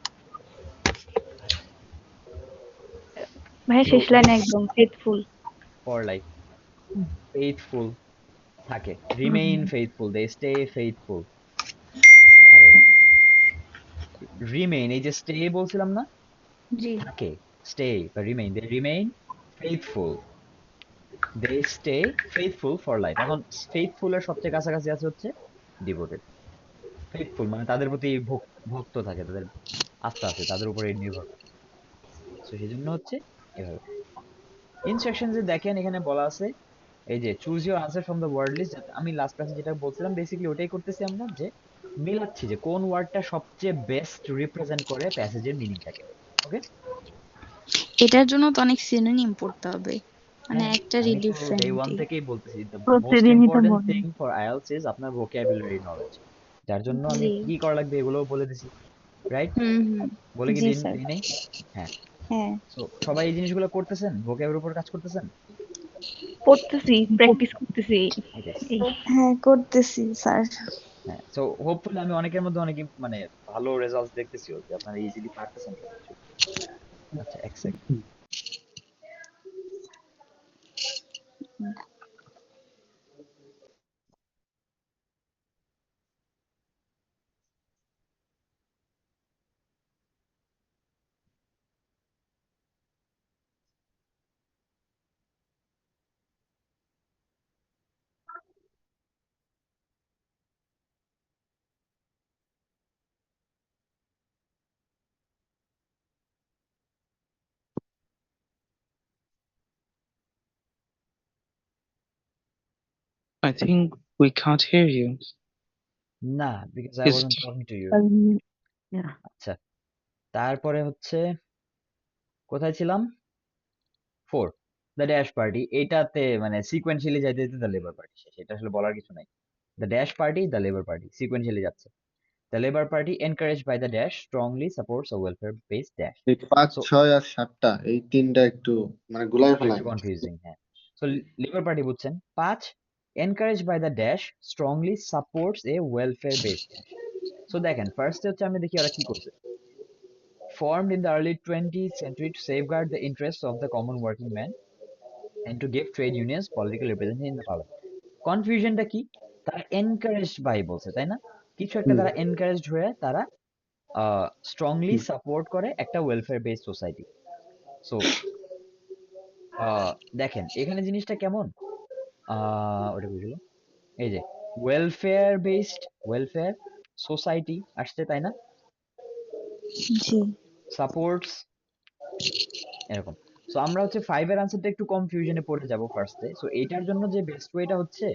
Speaker 11: ভাইয়া শেষ লাইনে একদম ফেথফুল।
Speaker 1: ফর লাইফ, ফেইথফুল থাকে, remain faithful, they stay faithful. আরে রিমেইন, এই যে স্টে বলছিলাম না,
Speaker 4: জি।
Speaker 1: থাকে, স্টে বা remain, they remain faithful, they stay faithful for life. এখন ফেইথফুল এর সবচেয়ে কাছাকাছি আছে হচ্ছে ডিভোটেড। ফেথফুল মানে তাদের প্রতি ভক্ত থাকে, তাদের আস্থা আছে, তাদের উপরে নির্ভর করে। তো সেই জন্য হচ্ছে এভাবে ইনস্ট্রাকশনস দেখেন এখানে বলা আছে এই যে choose your answer from the word list. আমি লাস্ট ক্লাসে যেটা বলছিলাম বেসিক্যালি ওটাই করতেছি আমরা, যে মিলাচ্ছি যে কোন ওয়ার্ডটা সবচেয়ে বেস্ট রিপ্রেজেন্ট করে প্যাসেজের মিনিংটাকে। ওকে,
Speaker 10: এটার জন্য তো অনেক সিনোনিম পড়তে হবে, মানে
Speaker 1: হ্যাঁ
Speaker 10: একটা
Speaker 1: আমি তো ডে ওয়ান
Speaker 10: ডিফারেন্টই।
Speaker 1: থেকেই বলতেছি দ্য মোস্ট
Speaker 11: প্রতিদিনই তো
Speaker 1: ইম্পর্টেন্ট
Speaker 11: বলি।
Speaker 1: থিং ফর আইএলটিএস ইজ আপনার ভোকাবুলারি নলেজ, যার জন্য আমি
Speaker 10: জি।
Speaker 1: কি কি করা লাগবে এগুলোও বলে দিছি, রাইট?
Speaker 10: হুম।
Speaker 1: বলে কি
Speaker 10: জি
Speaker 1: দিন
Speaker 10: স্যার।
Speaker 1: দিই নাই? হ্যাঁ।
Speaker 10: হ্যাঁ।
Speaker 1: তো সবাই এই জিনিসগুলো করতেছেন, ভোকাবের উপর কাজ করতেছেন?
Speaker 11: পড়তেছি, প্র্যাকটিস করতেছি।
Speaker 1: ওকে,
Speaker 11: এই
Speaker 10: হ্যাঁ করতেছি স্যার।
Speaker 1: হ্যাঁ। সো হোপফুলি আমি অনেকের মধ্যে অনেক মানে ভালো রেজাল্ট দেখতেছি যে আপনারা ইজিলি পারতেছেন সবকিছু। আচ্ছা, এক second.
Speaker 14: I think we can't hear you.
Speaker 1: না, because I
Speaker 14: Is it?
Speaker 1: Wasn't talking to you.
Speaker 11: yeah.
Speaker 1: আচ্ছা, তারপরে হচ্ছে কোথায় ছিলাম? 4, দ্য ড্যাশ পার্টি। এটাতে মানে সিকোয়েন্সিয়ালি যাইতে যেতে দ্য লেবার পার্টি শেষ, এটা আসলে বলার কিছু নাই। The dash party, the labour party sequentially যাচ্ছে। The labour party encouraged by the dash strongly supports a welfare based dash.
Speaker 15: এই 5,
Speaker 1: So
Speaker 15: 6 আর 7টা এই তিনটা একটু মানে গুলায় ফেলা
Speaker 1: একটু কনফিউজিং, হ্যাঁ। সো লেবার পার্টি বুঝছেন, 5 encouraged by the dash strongly supports a welfare based dash. So দেখেন ফার্স্টে হচ্ছে আমি দেখি ওরা কি করছে। Formed in the early 20th century to safeguard the interests of the common working man and to give trade unions political representation in the parliament. কনফিউশনটা কি? তারা এনকারেজড বাই বলছে, তাই না? কিছু একটা তারা এনকারেজড হয়ে তারা স্ট্রংলি সাপোর্ট করে একটা ওয়েলফেয়ার বেসড সোসাইটি। সো দেখেন এখানে জিনিসটা কেমন, ওটা বুঝলো, এই যে ওয়েলফেয়ার সোসাইটি আসছে, তাই না?
Speaker 10: জি।
Speaker 1: সাপোর্টস এরকম। সো আমরা হচ্ছে 5 এর আনসারটা একটু কনফিউশনে পড়ে যাব ফার্স্টে। সো এইটার জন্য যে বেস্ট ওয়েটা হচ্ছে,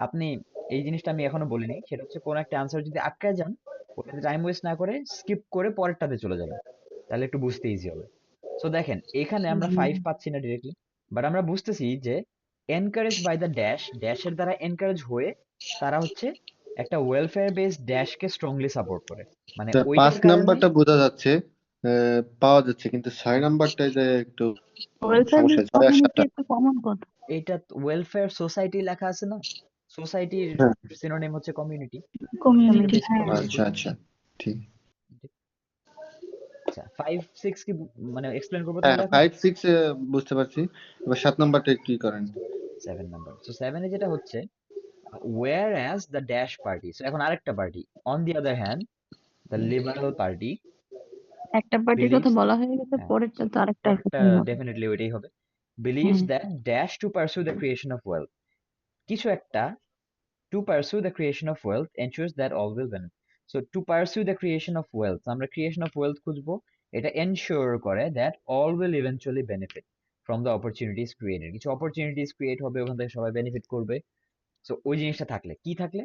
Speaker 1: আপনি এই জিনিসটা আমি এখনো বলিনি, সেটা হচ্ছে কোন একটা আনসার যদি আটকায় যান ওটাতে টাইম ওয়েস্ট না করে স্কিপ করে পরেরটাতে চলে যাবেন, তাহলে একটু বুঝতে ইজি হবে। সো দেখেন এখানে আমরা 5 পাচ্ছি না ডিরেক্টলি, বাট আমরা বুঝতেছি যে এনকারেজ বাই দ্য ড্যাশের দ্বারা এনকারেজ হয়ে তারা হচ্ছে একটা ওয়েলফেয়ার বেসড ড্যাশকে স্ট্রংলি সাপোর্ট করে, মানে
Speaker 15: 5
Speaker 1: ওইটার কারণে
Speaker 15: নাম্বারটা বোঝা যাচ্ছে, পাওয়া যাচ্ছে, কিন্তু 6 নাম্বারটাই যে একটু
Speaker 11: ওয়েলফেয়ার
Speaker 15: সমস্যা,
Speaker 11: বেসড
Speaker 15: 6 আর
Speaker 11: কমিউনিটি
Speaker 15: 7টা।
Speaker 11: একটা কমন কথা।
Speaker 1: এইটা ওয়েলফেয়ার সোসাইটি লেখা আছে না, সোসাইটির
Speaker 15: হ্যাঁ,
Speaker 1: সিনোনিম হচ্ছে কমিউনিটি,
Speaker 11: কমিউনিটি,
Speaker 1: বেসিক
Speaker 11: হ্যাঁ।
Speaker 1: কমিউনিটি।
Speaker 15: আচ্ছা আচ্ছা, ঠিক।
Speaker 1: আচ্ছা 5 6 কি মানে এক্সপ্লেইন করবো
Speaker 15: হ্যাঁ,
Speaker 1: তাহলে এখন?
Speaker 15: 5 6 বুঝতে পারছি, এবার 7 নাম্বারটা কি করেন?
Speaker 1: 7 নাম্বার। সো 7 এ যেটা হচ্ছে whereas the dash party, so এখন আরেকটা party, on the other hand the liberal party
Speaker 11: একটা পার্টির কথা
Speaker 1: believes,
Speaker 11: বলা হয়ে গেছে,
Speaker 1: হ্যাঁ,
Speaker 11: পরেরটা
Speaker 1: সো
Speaker 11: তো আরেকটা
Speaker 1: পরেরটা
Speaker 11: সেম হবে।
Speaker 1: ডেফিনেটলি ওইটাই হবে, believes
Speaker 11: হ্যাঁ।
Speaker 1: that dash to pursue the creation of wealth, কিছু একটা to pursue the creation of wealth ensures that all will benefit. So to pursue the creation of wealth, আমরা creation of wealth খুঁজবো, এটা ensure করে that all will eventually benefit from the opportunities created, কিছু opportunities create হবে, ওখান থেকে সবাই benefit করবে। সো ওই জিনিসটা থাকলে কি থাকলে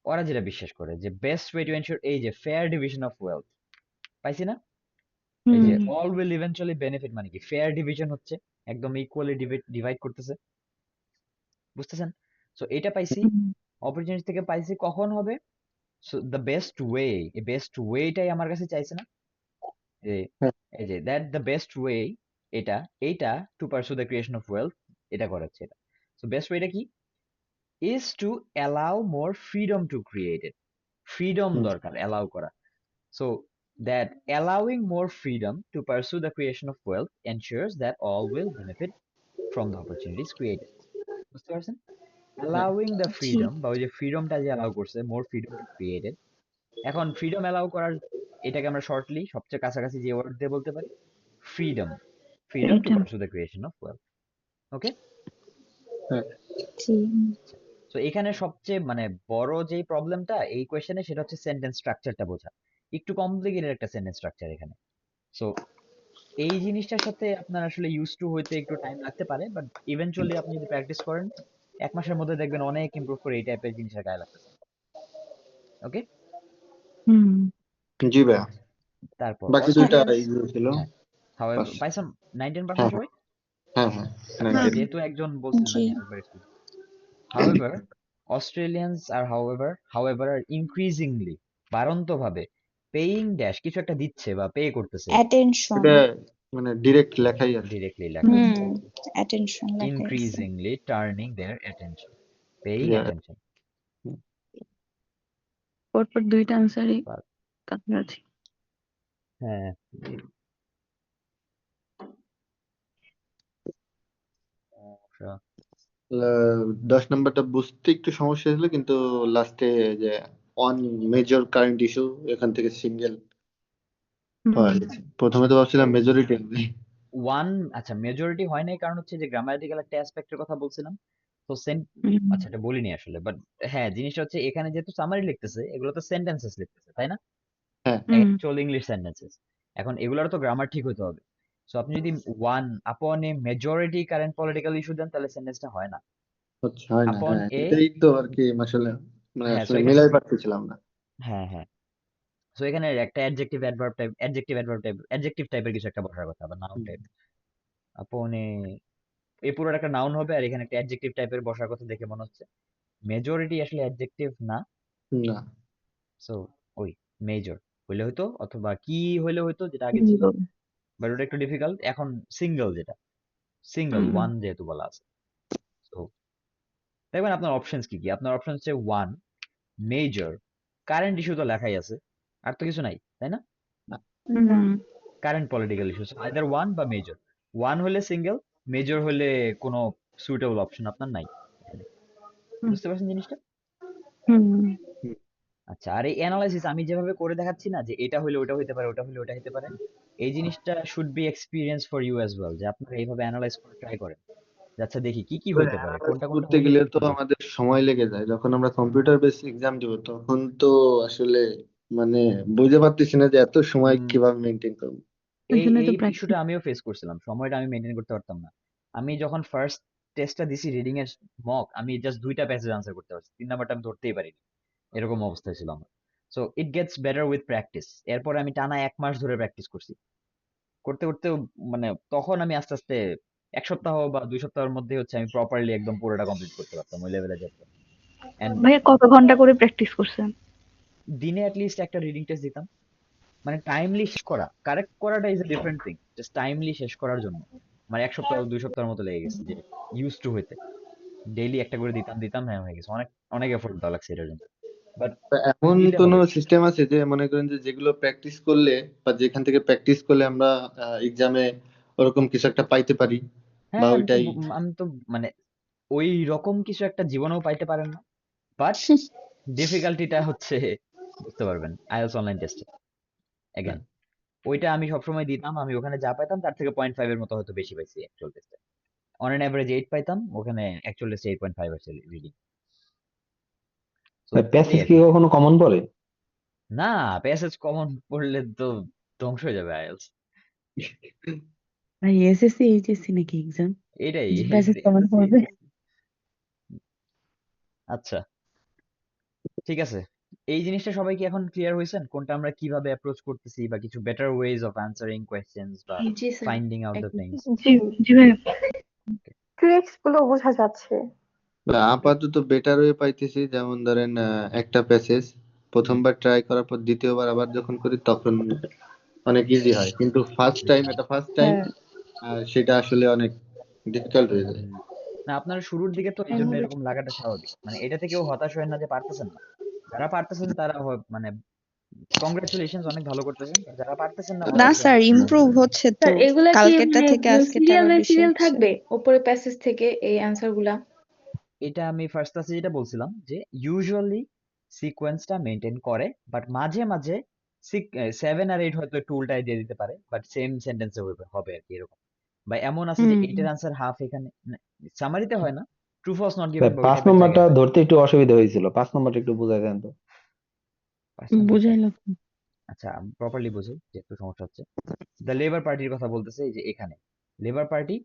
Speaker 1: ওরা যেটা বিশ্বাস করে যে বেস্ট ওয়ে টু এনশিওর, এই যে ফেয়ার ডিভিশন অফ ওয়েলথ পাইছি না, এই যে অল উইল ইভেন্চুয়ালি বেনিফিট মানে কি ফেয়ার ডিভিশন হচ্ছে, একদম ইকুয়ালি ডিভাইড করতেছে, বুঝতেছেন? সো এটা পাইছি, অপরচুনিটি থেকে পাইছি, কখন হবে? সো দ্য বেস্ট ওয়ে, এই বেস্ট ওয়েটাই আমার কাছে চাইছে না, এই যে দ্যাট দ্য বেস্ট ওয়ে, এইটা to pursue the creation of wealth, এটা করাচ্ছে এটা। সো বেস্ট ওয়েটা কি? Is to allow more freedom to create it, freedom দরকার অ্যালাউ করা। So that allowing more freedom to pursue the creation of wealth ensures that all will benefit from the opportunities created. বুঝতে পারছেন? Allowing the freedom, বা ওই যে ফ্রিডমটা যে allow করছে, more freedom to create it. এখন ফ্রিডম অ্যালাউ করার এটাকে আমরা শর্টলি সবচেয়ে কাছাকাছি যে ওয়ার্ড দিয়ে বলতে পারি, freedom, freedom two pursue the creation of wealth. Okay,
Speaker 10: G.
Speaker 1: So এখানে সবচেয়ে মানে বড় যেই প্রবলেমটা এই কোয়েশ্চেনে সেটা হচ্ছে সেন্টেন্স স্ট্রাকচারটা বোঝা। একটু কমপ্লিকেটেড একটা সেন্টেন্স স্ট্রাকচার এখানে। সো এই জিনিসটার সাথে আপনার আসলে ইউজ টু হইতে একটু টাইম লাগতে পারে, বাট ইভেনচুয়ালি আপনি যদি প্র্যাকটিস করেন 1 মাসের মধ্যে দেখবেন অনেক ইমপ্রুভ করে এই টাইপের জিনিসের গায়ে লাগতেছে। ওকে,
Speaker 11: হুম।
Speaker 15: জি ভাইয়া,
Speaker 1: তারপর
Speaker 15: বাকি দুইটা
Speaker 1: অস্ট্রেলিয়ানস,
Speaker 15: ইজি ছিল।
Speaker 1: হ্যাঁ, হাউএভার
Speaker 15: পাস।
Speaker 1: পাইছাম 19%
Speaker 15: হ্যাঁ
Speaker 1: সবাই।
Speaker 15: হ্যাঁ হ্যাঁ
Speaker 1: আচ্ছা,
Speaker 15: 19।
Speaker 1: যেহেতু একজন বলছিলেন
Speaker 12: জি
Speaker 1: আমি আরেকবার একটু, however Australians are however are increasingly বাড়ন্তভাবে paying dash কিছু একটা দিচ্ছে বা পে করতেছে,
Speaker 12: অ্যাটেনশন।
Speaker 15: এটা মানে ডিরেক্ট লেখাই আছে।
Speaker 1: ডিরেক্টলি লেখা আছে,
Speaker 12: হুম, অ্যাটেনশন লেখা আছে।
Speaker 1: increasingly turning their attention, paying
Speaker 15: Yeah.
Speaker 1: attention।
Speaker 11: পরপর দুইটা আনসারই কাছাকাছি।
Speaker 1: হ্যাঁ, আচ্ছা,
Speaker 15: 10 নাম্বারটা বুঝতে একটু সমস্যা ছিল, কিন্তু লাস্টে যে অন মেজর কারেন্ট ইস্যু এখান থেকে সিঙ্গেল পাওয়া গেছে। প্রথমে তো ভাবছিলাম মেজরিটি হবে।
Speaker 1: ওয়ান, আচ্ছা মেজরিটি হয় নাই কারণ হচ্ছে যে গ্রামাটিক্যাল একটা অ্যাসপেক্টের কথা বলছিলাম। তো আচ্ছা এটা বলিনি আসলে, বাট হ্যাঁ জিনিসটা হচ্ছে এখানে যেহেতু সামারি লিখতেছে এগুলো তো সেন্টেন্সেস লিখতেছে, তাই না?
Speaker 15: হ্যাঁ
Speaker 1: অ্যাকচুয়াল ইংলিশ সেন্টেন্সেস। এখন এগুলোর তো গ্রামার ঠিক হতে হবে। সো আপনি যদি ওয়ান আপন a majority current political issue দেন তাহলে সেন্টেন্সটা হয় না।
Speaker 15: হচ্ছে হয় না,
Speaker 1: আপন
Speaker 15: হ্যাঁ
Speaker 1: এ,
Speaker 15: এটাই তো আর কি আসলে মানে
Speaker 1: হ্যাঁ, সো
Speaker 15: আসলে
Speaker 1: এখানে,
Speaker 15: মিলাই পারতেছিলাম না।
Speaker 1: হ্যাঁ হ্যাঁ, সো এখানে একটা অ্যাডজেক্টিভ টাইপের কিছু একটা বসার কথা, বা নাউন টাইপ। আপন এ, এই পুরোটা একটা নাউন হবে আর এখানে একটা অ্যাডজেক্টিভ টাইপের বসার কথা দেখে মনে হচ্ছে। মেজরিটি আসলে অ্যাডজেক্টিভ না,
Speaker 15: না
Speaker 1: সো ওই মেজর হইলে হয়তো, অথবা কি হইলে হয়তো যেটা আগে ছিল, বাট ওটা একটু ডিফিকাল্ট। এখন সিঙ্গেল, যেটা সিঙ্গেল ওয়ান যেহেতু বলা আছে, তো দেখবেন আপনার অপশনস কি কি। আপনার অপশন হচ্ছে ওয়ান মেজর, কারেন্ট ইস্যু তো লেখাই আছে, আর তো কিছু নাই তাই না? Current political issue, either one বা মেজর। ওয়ান হলে সিঙ্গেল, মেজর হলে কোনো সুইটেবল অপশন আপনার নাই এখানে। বুঝতে পারছেন জিনিসটা? আচ্ছা, আর এই অ্যানালাইসিস আমি যেভাবে করে দেখাচ্ছি না, যে এটা হলে ওটা হইতে পারে, ওটা হলে ওটা হইতে পারে, এই জিনিসটা should be experience for you as well, যে আপনারা এইভাবে অ্যানালাইজ করে ট্রাই করেন। যে আচ্ছা দেখি কি কি হইতে পারে,
Speaker 15: অ্যানালাইজ
Speaker 1: কোনটা কোনটা
Speaker 15: করতে
Speaker 1: হইলে
Speaker 15: গেলে
Speaker 1: কি
Speaker 15: তো
Speaker 1: হবে।
Speaker 15: আমাদের সময় লেগে যায়। যখন আমরা কম্পিউটার বেস এক্সাম দিব তখন তো আসলে মানে বুঝতে পারতেছি না যে এত সময়
Speaker 1: হুম,
Speaker 15: কিভাবে মেনটেন করবো।
Speaker 1: এই এই ইস্যুটা আমিও ফেস করছিলাম, সময়টা আমি মেনটেন করতে পারতাম না। আমি যখন ফার্স্ট টেস্টটা দিছি রিডিং এর মক, আমি জাস্ট 2টা প্যাসেজ আনসার করতে পারছি, 3 নাম্বারটা আমি ধরতেই পারিনি, এরকম অবস্থা ছিল আমার। So it gets better with practice. এরপরে আমি টানা 1 মাস ধরে প্র্যাকটিস করছি, করতে করতে মানে তখন আমি আস্তে আস্তে 1 সপ্তাহ বা 2 সপ্তাহের মধ্যে হচ্ছে আমি প্রপারলি একদম পুরোটা কমপ্লিট করতে পারতাম, ওই লেভেলে যেতাম। এন্ড
Speaker 11: ভাইয়া কত ঘন্টা করে প্র্যাকটিস করছেন?
Speaker 1: দিনে অ্যাটলিস্ট একটা রিডিং টেস্ট দিতাম। মানে টাইমলি শেষ করা, কারেক্ট করাটা is a different thing, just timely শেষ করার জন্য আমার 1 সপ্তাহ 2 সপ্তাহের মতো লেগে গেছে, যে ইউজ টু হইতে ডেইলি একটা করে দিতাম দিতাম, হ্যাঁ হয়ে গেছে। অনেক অনেক এফোর্ট দেওয়া লাগছে এটার জন্য, বাট
Speaker 15: তো এমন
Speaker 1: দিতে
Speaker 15: কোনো
Speaker 1: হবে।
Speaker 15: সিস্টেম আছে যে মনে করেন যে যেগুলো প্র্যাকটিস করলে বা যেখান থেকে প্র্যাকটিস করলে আমরা এক্সামে ওরকম কিছু একটা পাইতে পারি, বা
Speaker 1: হ্যাঁ
Speaker 15: ওইটাই?
Speaker 1: আমি তো মানে ওই রকম কিছু একটা জীবনেও পাইতে পারেন না, বাট ডিফিকাল্টিটা হচ্ছে বুঝতে পারবেন আইএলটিএস অনলাইন টেস্টে। এগেন ওইটা আমি সবসময় দিতাম, আমি ওখানে যা পাইতাম তার থেকে 0.5 এর মতো হয়তো বেশি পাইছি অ্যাকচুয়াল টেস্টে। অন এন এভারেজ 8 পাইতাম, ওখানে অ্যাকচুয়াল টেস্টে 8.5 আসছে রিডিং। সো এই
Speaker 2: প্যাসেজ
Speaker 1: আর
Speaker 2: কি
Speaker 1: কি।
Speaker 2: কখনো কমন পড়ে?
Speaker 1: না, প্যাসেজ কমন পড়লে তো ধ্বংস হয়ে যাবে আইএলটিএস।
Speaker 16: ভাই এসএসসি এইচএসসি নাকি এক্সাম
Speaker 1: এটাই
Speaker 16: যে প্যাসেজ কমন
Speaker 1: SSC,
Speaker 16: পড়বে?
Speaker 1: আচ্ছা ঠিক আছে। এই জিনিসটা সবাই কি এখন ক্লিয়ার হয়েছেন, কোনটা আমরা কিভাবে অ্যাপ্রোচ করতেছি, বা কিছু better ways of answering questions বা
Speaker 4: জি স্যার,
Speaker 1: ফাইন্ডিং আউট দ্য
Speaker 4: একদম।
Speaker 1: থিংস?
Speaker 11: জি জি ভাইয়া।
Speaker 17: ট্রিক্স গুলো বোঝা যাচ্ছে।
Speaker 15: আপাতত বেটার ওয়ে পাইতেছি। যেমন ধরেন একটা প্যাসেজ প্রথমবার ট্রাই করার পর দ্বিতীয়বার আবার যখন করি তখন অনেক ইজি হয়, কিন্তু ফার্স্ট টাইম সেটা আসলে অনেক ডিফিকাল্ট হয়ে যায়।
Speaker 1: না আপনার শুরুর দিকে তো এই জন্য এরকম লাগাটা স্বাভাবিক, মানে এটা থেকেও হতাশ হয় না যে পারতেছেন না। যারা পারতেছেন তারা মানে কংগ্রাচুলেশনস, অনেক ভালো করতেছেন। যারা পারতেছেন না
Speaker 12: না
Speaker 1: তাদের জন্য
Speaker 12: স্যার,
Speaker 1: একটু
Speaker 12: ইমপ্রুভ
Speaker 1: কষ্ট।
Speaker 12: হচ্ছে তো,
Speaker 4: স্যার এগুলা কি
Speaker 12: কালকেরটা
Speaker 4: মানে
Speaker 12: থেকে আজকেরটা
Speaker 4: সিরিয়াল
Speaker 12: আরো
Speaker 4: বাই
Speaker 12: বেশি
Speaker 4: সিরিয়াল
Speaker 12: হচ্ছে।
Speaker 4: থাকবে উপরে প্যাসেজ থেকে এই অ্যান্সার গুলা?
Speaker 1: এটা আমি ফার্স্ট ক্লাসে যেটা বলছিলাম যে ইউজুয়ালি সিকোয়েন্সটা মেনটেন করে, বাট মাঝে মাঝে 7 আর 8 হয়তো একটু উল্টায় দিয়ে দিতে পারে, বাট সেম সেন্টেন্সে হবে আর কি এরকম। বা এমন আছে যে 8 এর আনসার হাফ এখানে সামারিতে হয় না, ট্রু ফলস নট
Speaker 2: ভাই
Speaker 1: গিভেন বা ওই
Speaker 2: 5
Speaker 1: টাইপের
Speaker 2: নম্বরটা
Speaker 1: জায়গায় হয়।
Speaker 2: ধরতে একটু অসুবিধা হয়েছিল, 5 নম্বরটা একটু বুঝাই দেন তো।
Speaker 1: 5 নাম্বারটা
Speaker 11: বুঝাইলো কি?
Speaker 1: আচ্ছা প্রপারলি বুঝি যে একটু সমস্যা হচ্ছে। দ্য লেবার পার্টির কথা বলতেছে এই যে এখানে লেবার পার্টি।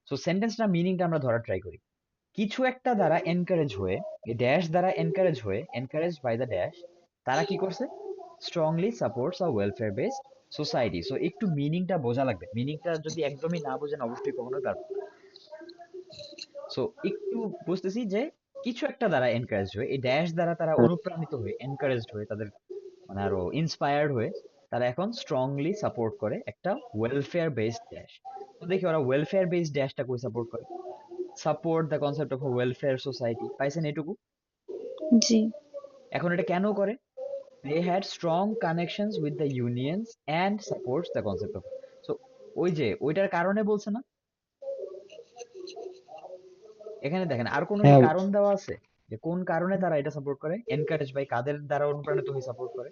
Speaker 1: সো সেন্টেন্সটা মিনিংটা আমরা ধরার ট্রাই করি। কিছু একটা দ্বারা এনকারেজ হয়ে, এই ড্যাশ দ্বারা এনকারেজ হয়ে, এনকারেজ বাই দ্য ড্যাশ, তারা কি করছে? স্ট্রংলি সাপোর্টস আ ওয়েলফেয়ার বেসড সোসাইটি। সো একটু মিনিংটা বোঝা লাগবে। মিনিংটা যদি একদমই না বোঝেন অবশ্যই কখনোই পারবেন না। সো একটু বুঝতেছি যে কিছু একটা দ্বারা এনকারেজ হয়ে, এই ড্যাশ দ্বারা তারা অনুপ্রাণিত হয়ে, এনকারেজড হয়ে, তাদের মানে আরো ইন্সপায়ার্ড হয়ে তারা এখন স্ট্রংলি সাপোর্ট করে একটা ওয়েলফেয়ার বেসড ড্যাশ। তো দেখি ওরা ওয়েলফেয়ার বেসড ড্যাশটা কই সাপোর্ট করে। Support the concept of welfare society, পাইছেন এটুকু?
Speaker 10: জি।
Speaker 1: এখন এটা কেন করে? they had strong connections with the unions and supports the concept of, so ওই যে ওইটার কারণে বলছে না, এখানে দেখেন আর কোনো কি
Speaker 2: হ্যাঁ
Speaker 1: কারণ দেওয়া আছে যে কোন কারণে তারা এটা সাপোর্ট করে, এনকারেজ বাই কাদের দ্বারা অনুপ্রাণিত হয়ে সাপোর্ট করে?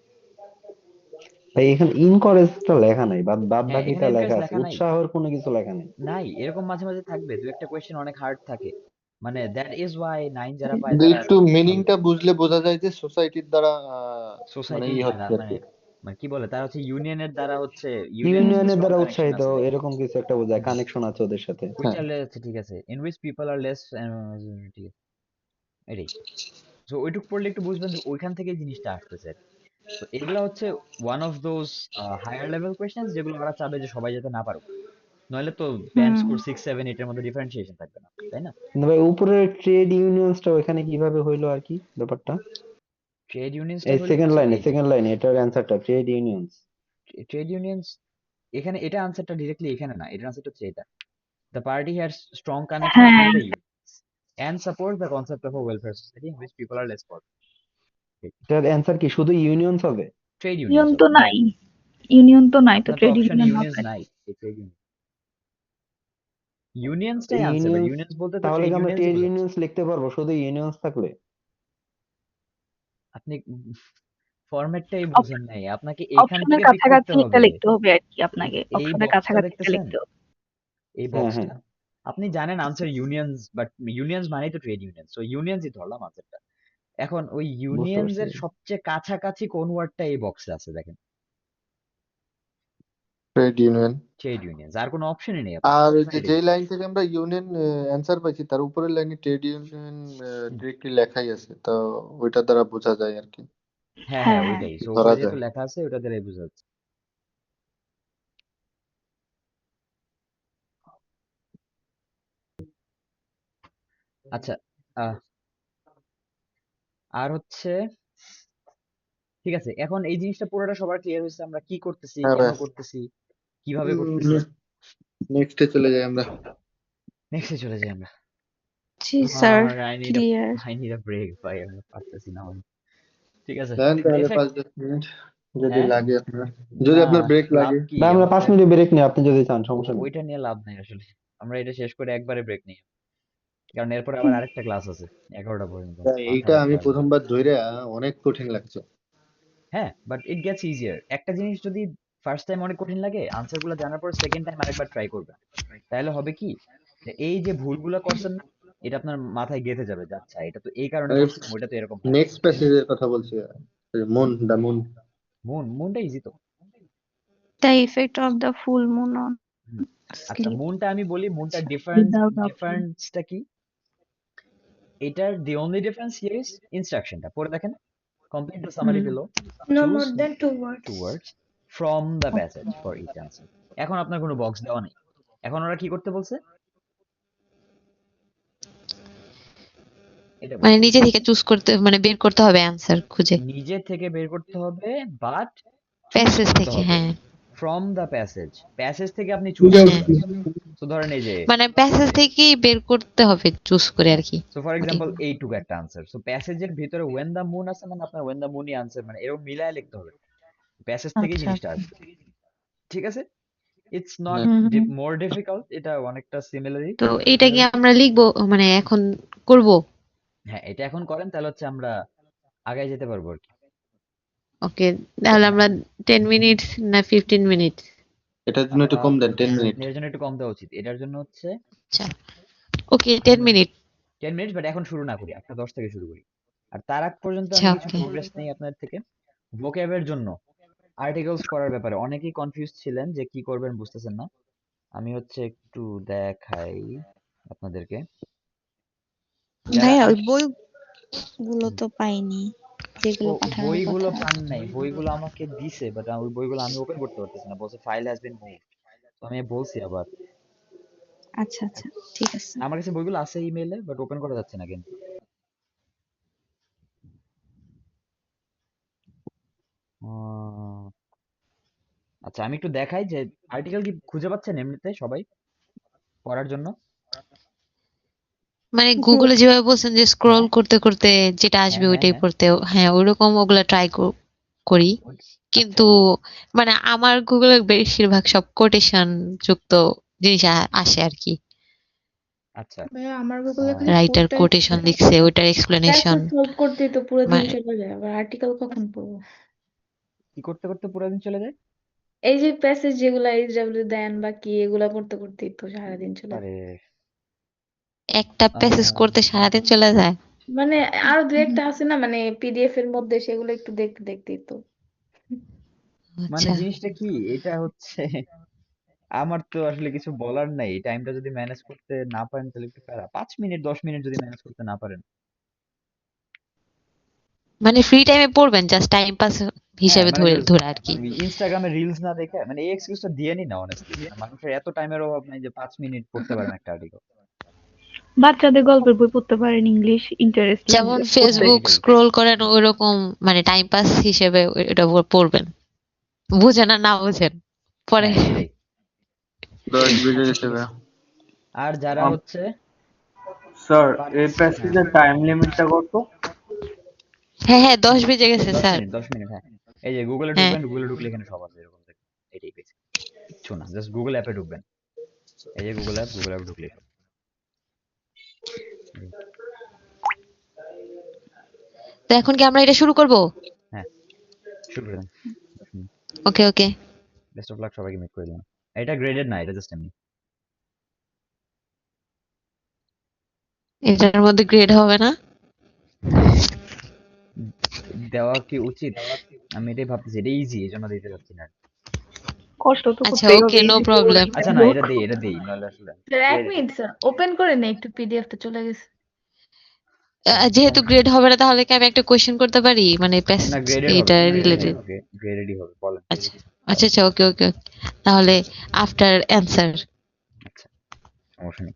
Speaker 2: ভাই, এখানে ইনকারেজটা লেখা নাই, বাদ বাদ
Speaker 1: হ্যাঁ এখানে
Speaker 2: বাকিটা লেখা
Speaker 1: এনকারেজ
Speaker 2: আছে,
Speaker 1: লেখা নাই।
Speaker 2: উৎসাহের কোনো কিছু লেখা নেই।
Speaker 1: নাই, এরকম মাঝে মাঝে থাকবে, দু একটা কোয়েশ্চেন অনেক হার্ড থাকে, মানে দ্যাট ইজ ওয়াই 9 যারা পায়
Speaker 15: কিন্তু
Speaker 1: তারা
Speaker 15: একটু মিনিংটা বুঝলে বোঝা যায় যে সোসাইটির দ্বারা মানে
Speaker 1: সোসাইটি
Speaker 15: ই
Speaker 1: দ্বারা
Speaker 15: হচ্ছে আর
Speaker 1: মানে
Speaker 15: কি।
Speaker 1: মানে কি বলে, তারা হচ্ছে ইউনিয়নের দ্বারা হচ্ছে, ইউনিয়নের সাথে
Speaker 2: ইউনিয়নের
Speaker 1: স্ট্রং
Speaker 2: দ্বারা
Speaker 1: কানেকশন
Speaker 2: উৎসাহিত,
Speaker 1: আছে।
Speaker 2: এরকম কিছু একটা বোঝায়, কানেকশন আছে ওদের সাথে।
Speaker 1: হুইচ
Speaker 2: হ্যাঁ,
Speaker 1: আর লেস, ঠিক আছে, in which people are less, ঠিক আছে এটাই। সো ওইটুক পড়লে একটু বুঝবেন যে ওইখান থেকে জিনিসটা আসতেছে। তো এগুলা হচ্ছে one of those higher level questions যেগুলো ওরা চাবে যে সবাই যাতে না পারুক, নইলে তো ব্যান্ড
Speaker 11: হুম।
Speaker 1: স্কোর 6 7 8 এর মধ্যে ডিফারেন্সিয়েশন থাকবে না, তাই না?
Speaker 2: কিন্তু ভাই উপরের ট্রেড ইউনিয়নসটা ওখানে কিভাবে হইলো আর কি ব্যাপারটা?
Speaker 1: ট্রেড ইউনিয়নসটা
Speaker 2: এই
Speaker 1: হলো
Speaker 2: সেকেন্ড
Speaker 1: হচ্ছে
Speaker 2: লাইনে,
Speaker 1: এই যে
Speaker 2: সেকেন্ড লাইনে এটার অ্যান্সারটা ট্রেড ইউনিয়নস।
Speaker 1: ট্রেড ইউনিয়নস, এখানে এটা আনসারটা ডিরেক্টলি এখানে না, এটার আনসারটা হচ্ছে এটা। The party had strong connections
Speaker 11: হ্যাঁ,
Speaker 1: with the unions and support the concept of a welfare society in which people are less poor.
Speaker 2: এটার অ্যান্সার কি শুধু ইউনিয়নস হবে?
Speaker 1: ট্রেড
Speaker 11: ইউনিয়ন
Speaker 1: ইউনিয়নস
Speaker 11: তো
Speaker 1: হবে।
Speaker 11: নাই, ইউনিয়ন তো নাই, তো
Speaker 1: আপনার তো
Speaker 11: ট্রেড
Speaker 1: অপশনে
Speaker 11: ইউনিয়ন
Speaker 1: ইউনিয়নস
Speaker 11: হবে।
Speaker 1: নাই, ট্রেড ইউনিয়নসটাই আনসার,
Speaker 2: ইউনিয়নস,
Speaker 1: ইউনিয়নস বলতে তো
Speaker 2: তাহলে
Speaker 1: ট্রেড
Speaker 2: কি আমরা
Speaker 1: ইউনিয়নসই
Speaker 2: ট্রেড
Speaker 1: বোঝাচ্ছে।
Speaker 2: ইউনিয়নস লিখতে পারবো শুধু ইউনিয়নস থাকলে?
Speaker 1: আপনি ফরম্যাটটাই বুঝেন নাই, আপনাকে এখান
Speaker 11: অপশনের
Speaker 1: থেকে পিক করতে
Speaker 11: কাছাকাছি এটা
Speaker 1: হবে।
Speaker 11: লিখতে হবে আর কি,
Speaker 1: এই
Speaker 11: আপনাকে
Speaker 1: যে এই
Speaker 11: অপশনের
Speaker 1: বক্সটা
Speaker 11: কাছাকাছি এটা
Speaker 1: দেখতেছেন,
Speaker 11: লিখতে হবে।
Speaker 1: এই
Speaker 2: হ্যাঁ হ্যাঁ,
Speaker 1: বক্সটা আপনি জানেন আনসার ইউনিয়নস, বাট ইউনিয়নস মানেই তো ট্রেড ইউনিয়ন, সো ইউনিয়নসই ধরলাম আনসারটা। এখন ওই
Speaker 2: বুঝতে
Speaker 1: ইউনিয়নস
Speaker 2: পারছি।
Speaker 1: এর সবচেয়ে কাছাকাছি কোন ওয়ার্ডটা এই বক্সে আছে দেখেন,
Speaker 15: ট্রেড ইউনিয়ন।
Speaker 1: ট্রেড ইউনিয়নস, আর কোনো অপশনই নেই আপনার,
Speaker 15: আর ওই যে
Speaker 1: এটাই।
Speaker 15: যেই লাইন থেকে আমরা ইউনিয়ন অ্যান্সার পাইছি তার উপরের লাইনে ট্রেড ইউনিয়ন ডিরেক্টলি লেখাই আছে, তো ওইটা দ্বারা বোঝা যায় আর কি,
Speaker 1: হ্যাঁ
Speaker 11: হ্যাঁ
Speaker 1: হ্যাঁ
Speaker 11: হ্যাঁ।
Speaker 1: ওইটাই, সো
Speaker 15: ধরা
Speaker 1: উপরে
Speaker 15: যায়।
Speaker 1: যেহেতু লেখা আছে ওটা দ্বারাই বোঝা যাচ্ছে। আচ্ছা আহ, আর হচ্ছে ঠিক আছে, এখন এই জিনিসটা পুরোটা সবার ক্লিয়ার হয়েছে, আমরা কি করতেছি,
Speaker 15: হ্যাঁ
Speaker 1: কেন
Speaker 15: ভাই,
Speaker 1: করতেছি, কিভাবে করতেছি।
Speaker 15: নেক্সটে চলে যাই আমরা।
Speaker 1: নেক্সটে চলে যাই আমরা।
Speaker 10: জি স্যার,
Speaker 1: আর
Speaker 10: clear.
Speaker 1: I need a break ভাই, আমি পারতেছি না আমি। ঠিক আছে,
Speaker 15: দেন তাহলে
Speaker 1: এফেক্ট,
Speaker 15: 5-10 মিনিট যদি
Speaker 1: হ্যাঁ
Speaker 15: লাগে আপনার, যদি
Speaker 1: না
Speaker 15: আপনার ব্রেক
Speaker 1: লাভ
Speaker 15: লাগে।
Speaker 1: কি
Speaker 2: বা আমরা 5
Speaker 1: আমাদের,
Speaker 2: মিনিট ব্রেক নিই, আপনি যদি চান, সমস্যা নেই।
Speaker 1: ওইটা নিয়ে লাভ নাই আসলে, আমরা এটা শেষ করে একবারে ব্রেক নিই, কারণ এরপর আবার আরেকটা ক্লাস আছে 11টা পর্যন্ত, মাথা
Speaker 15: এইটা আমি
Speaker 1: ব্যথা।
Speaker 15: প্রথমবার ধরে অনেক কঠিন লাগছে।
Speaker 1: হ্যাঁ বাট ইট গেটস ইজিয়ার, একটা জিনিস যদি ফার্স্ট টাইম অনেক কঠিন লাগে, আনসার গুলো জানার পর সেকেন্ড টাইম আরেকবার ট্রাই করবেন, তাহলে হবে কি যে এই যে ভুলগুলো করছেন না, এটা আপনার মাথায় গেঁথে যাবে যে আচ্ছা এটা তো এই কারণে করছিলাম, ওইটা তো এরকম হয়,
Speaker 15: নেক্সট
Speaker 1: তাই না?
Speaker 15: প্যাসেজের কথা বলছি, মুন, দা মুন।
Speaker 1: মুনটা ইজি তো।
Speaker 10: The effect of the full moon on
Speaker 1: আচ্ছা
Speaker 10: স্লিপ
Speaker 1: মুনটা আমি বলি, মুনটা
Speaker 11: উইদাউট অপশন।
Speaker 1: ডিফারেন্সটা কি, এটার the only difference here is ইনস্ট্রাকশনটা পড়ে দেখেন, complete the summary below,
Speaker 17: No
Speaker 1: choose
Speaker 17: more than 2
Speaker 1: two
Speaker 17: words.
Speaker 1: Words from the passage for each answer. এখন আপনার কোনো বক্স দেওয়া নেই, এখন ওরা কি করতে বলছে, এটা
Speaker 3: মানে
Speaker 1: বলছে
Speaker 3: নিজে থেকে চুজ করতে, মানে বের করতে হবে অ্যান্সার খুঁজে,
Speaker 1: নিজে থেকে বের করতে হবে, বাট চুজ
Speaker 3: প্যাসেজ
Speaker 1: করতে
Speaker 3: থেকে।
Speaker 1: হবে
Speaker 3: হ্যাঁ,
Speaker 1: ফ্রম দ্য প্যাসেজ, প্যাসেজ থেকে আপনি চুজ
Speaker 3: হ্যাঁ,
Speaker 1: করবেন। তো ধরেন এই যে,
Speaker 3: মানে প্যাসেজ থেকেই বের করতে হবে চুজ করে আর কি।
Speaker 1: সো ফর
Speaker 3: ওকে,
Speaker 1: এক্সাম্পল এইটুকু একটা আনসার, সো প্যাসেজের ভিতরে ওয়েন দ্য মুন আছে মানে আপনার ওয়েন দ্য মুনই আনসার, মানে এরকম মিলায় লিখতে হবে, প্যাসেজ থেকেই
Speaker 11: আচ্ছা
Speaker 1: জিনিসটা
Speaker 11: আচ্ছা।
Speaker 1: আসবে, ঠিক আছে? It's not
Speaker 11: hmm hmm.
Speaker 1: More difficult, এটা অনেকটা সিমিলারই।
Speaker 3: তো এইটা কি আমরা লিখবো, মানে এখন করব?
Speaker 1: হ্যাঁ এটা এখন করেন, তাহলে হচ্ছে আমরা আগায় যেতে পারবো আর কি।
Speaker 3: ওকে, তাহলে আমরা 10 মিনিট না 15 মিনিট?
Speaker 15: এটার জন্য একটু কম দেন, 10 মিনিট।
Speaker 1: এর জন্য একটু কম দেওয়া উচিত, এটার জন্য হচ্ছে
Speaker 3: আচ্ছা, ওকে 10 মিনিট।
Speaker 1: 10 মিনিট, বাট এখন শুরু না করি, 8:10 থেকে শুরু করি। আর তার আগ পর্যন্ত
Speaker 3: আচ্ছা
Speaker 1: আমি কিছু
Speaker 3: ওকে।
Speaker 1: প্রোগ্রেস নেই আপনাদের থেকে। ভোক্যাবের জন্য আর্টিকেলস করার ব্যাপারে অনেকেই কনফিউজ ছিলেন যে কি করবেন বুঝতেছেন না। আমি হচ্ছে একটু দেখাই আপনাদেরকে। যারা
Speaker 10: ভাইয়া ওই
Speaker 1: আর্ট
Speaker 10: বইগুলো তো পাইনি, যেগুলো পাঠানোর
Speaker 1: বইগুলো
Speaker 10: কথা।
Speaker 1: পান নাই, বইগুলো আমাকে দিছে, বাট ওই বইগুলো আমি ওপেন করতে পারতেছি না, বলছে ফাইল হ্যাজ বিন মুভড। তো আমি বলছি আবার,
Speaker 10: আচ্ছা আচ্ছা, ঠিক আছে।
Speaker 1: আমার কাছে বইগুলো আছে ইমেইলে, বাট ওপেন করা যাচ্ছে না কিন্তু। আহ, আচ্ছা আমি একটু দেখাই যে আর্টিকেল কি খুঁজে পাচ্ছেন এমনিতে সবাই পড়ার জন্য?
Speaker 3: মানে গুগলে যেভাবে বলছেন যে স্ক্রল
Speaker 1: হ্যাঁ
Speaker 3: করতে করতে যেটা
Speaker 1: হ্যাঁ
Speaker 3: আসবে
Speaker 1: হ্যাঁ
Speaker 3: ওইটাই
Speaker 1: হ্যাঁ।
Speaker 3: পড়তে, হ্যাঁ ওইরকম ওগুলা ট্রাই করি,
Speaker 1: আচ্ছা
Speaker 3: কিন্তু মানে আমার গুগলে বেশিরভাগ সব কোটেশন যুক্ত জিনিস আসে আর কি।
Speaker 1: আচ্ছা।
Speaker 4: ভাইয়া আমার গুগলে খালি
Speaker 3: রাইটার
Speaker 4: কোড
Speaker 3: কোটেশন লিখছে, ওইটার এক্সপ্লেনেশন।
Speaker 4: প্যাসেজ সলভ করতেই তো পুরো দিন
Speaker 3: মানে
Speaker 4: চলে যায়, আবার আর্টিকেল কখন পড়বো?
Speaker 1: কি করতে করতে পুরো দিন চলে যায়?
Speaker 4: এই যে প্যাসেজ যেগুলা এইচডব্লিউ দেন বা কি, এগুলা করতে করতেই তো সারাদিন চলে যায়।
Speaker 1: আরে
Speaker 3: একটা প্যাসেজ
Speaker 1: আহ,
Speaker 3: করতে সারাদিন চলে যায়।
Speaker 4: মানে আরো দু একটা আছে না, মানে পিডিএফ এর মধ্যে, সেগুলো একটু দেখতে দেখতেই তো।
Speaker 1: মানে
Speaker 3: আচ্ছা
Speaker 1: জিনিসটা কি এটা হচ্ছে, আমার তো আসলে কিছু বলার নাই। টাইমটা যদি ম্যানেজ করতে না পারেন তাহলে একটু প্যারা। 5 মিনিট 10 মিনিট যদি ম্যানেজ করতে না পারেন,
Speaker 3: মানে ফ্রি টাইমে পড়বেন জাস্ট টাইম পাস
Speaker 1: হ্যাঁ
Speaker 3: হিসেবে
Speaker 1: মানে
Speaker 3: ধরে
Speaker 1: just
Speaker 3: ধরে আর কি।
Speaker 1: ইনস্টাগ্রামে রিলস না দেখে, মানে এই এক্সকিউজটা দিয়ে নি না অনেস্টলি। মানুষের এত টাইমের অভাব নাই যে 5 মিনিট পড়তে পারেন একটা আর্টিকেল।
Speaker 11: বাচ্চাদের গল্পের বই পড়তে পারেন, ইংলিশ ইন্টারেস্ট
Speaker 3: যেমন
Speaker 11: লাগবে পড়তে।
Speaker 3: ফেসবুক
Speaker 1: এটাই
Speaker 3: স্ক্রোল করেন ওইরকম মানে টাইম পাস হিসেবে এটা পড়বেন, বুঝেন আর না বুঝেন পরে।
Speaker 1: হ্যাঁ এটাই।
Speaker 15: 10 বেজে গেছে ভাইয়া।
Speaker 1: আর যারা হচ্ছে
Speaker 8: স্যার এই
Speaker 1: হ্যাঁ
Speaker 8: প্যাসেজের টাইম লিমিটটা কত?
Speaker 3: হ্যাঁ হ্যাঁ 10 বেজে গেছে
Speaker 1: দশ
Speaker 3: স্যার।
Speaker 1: মিনিট 10 মিনিট হ্যাঁ। এই যে গুগলে
Speaker 3: হ্যাঁ
Speaker 1: ঢুকবেন, গুগলে ঢুকলে এখানে সব আছে এরকম দেখবেন। এটাই পেয়েছি, কিচ্ছু না, জাস্ট গুগল অ্যাপে ঢুকবেন। এই যে গুগল অ্যাপ ঢুকলেই সব। এই,
Speaker 3: তো এখন কি আমরা এটা শুরু করব?
Speaker 1: হ্যাঁ শুরু করে দেন।
Speaker 3: ওকে ওকে।
Speaker 1: বেস্ট অফ লাক সবাইকে, মেক করে দিন। এটা গ্রেডেড না, এটা জাস্ট এমনি।
Speaker 3: এটার মধ্যে গ্রেড হবে না?
Speaker 1: দেওয়া কি উচিত? আমি এটাই ভাবতেছি, এটা ইজি এই জন্য দিতে চাচ্ছি না।
Speaker 11: কষ্ট তো
Speaker 3: আচ্ছা
Speaker 11: করতেই হবে,
Speaker 3: ওকে নো
Speaker 11: ইজি তো
Speaker 3: প্রবলেম।
Speaker 1: আচ্ছা না, এটা দেই নাহলে আসলে
Speaker 4: স্যার এক
Speaker 1: গ্রেডেড।
Speaker 4: মিনিট স্যার, ওপেন করে নে একটু, পিডিএফটা চলে গেছে।
Speaker 3: যেহেতু গ্রেড হবে না তাহলে কি আমি একটা কোশ্চেন করতে পারি মানে
Speaker 1: না গ্রেডেড হবে,
Speaker 3: এটা
Speaker 1: গ্রেডেডই
Speaker 3: রিলেটেড?
Speaker 1: হবে, গ্রেডেডই হবে, বলেন।
Speaker 3: আচ্ছা আচ্ছা আচ্ছা ওকে ওকে। তাহলে আফটার অ্যান্সার।
Speaker 1: আচ্ছা সমস্যা নেই।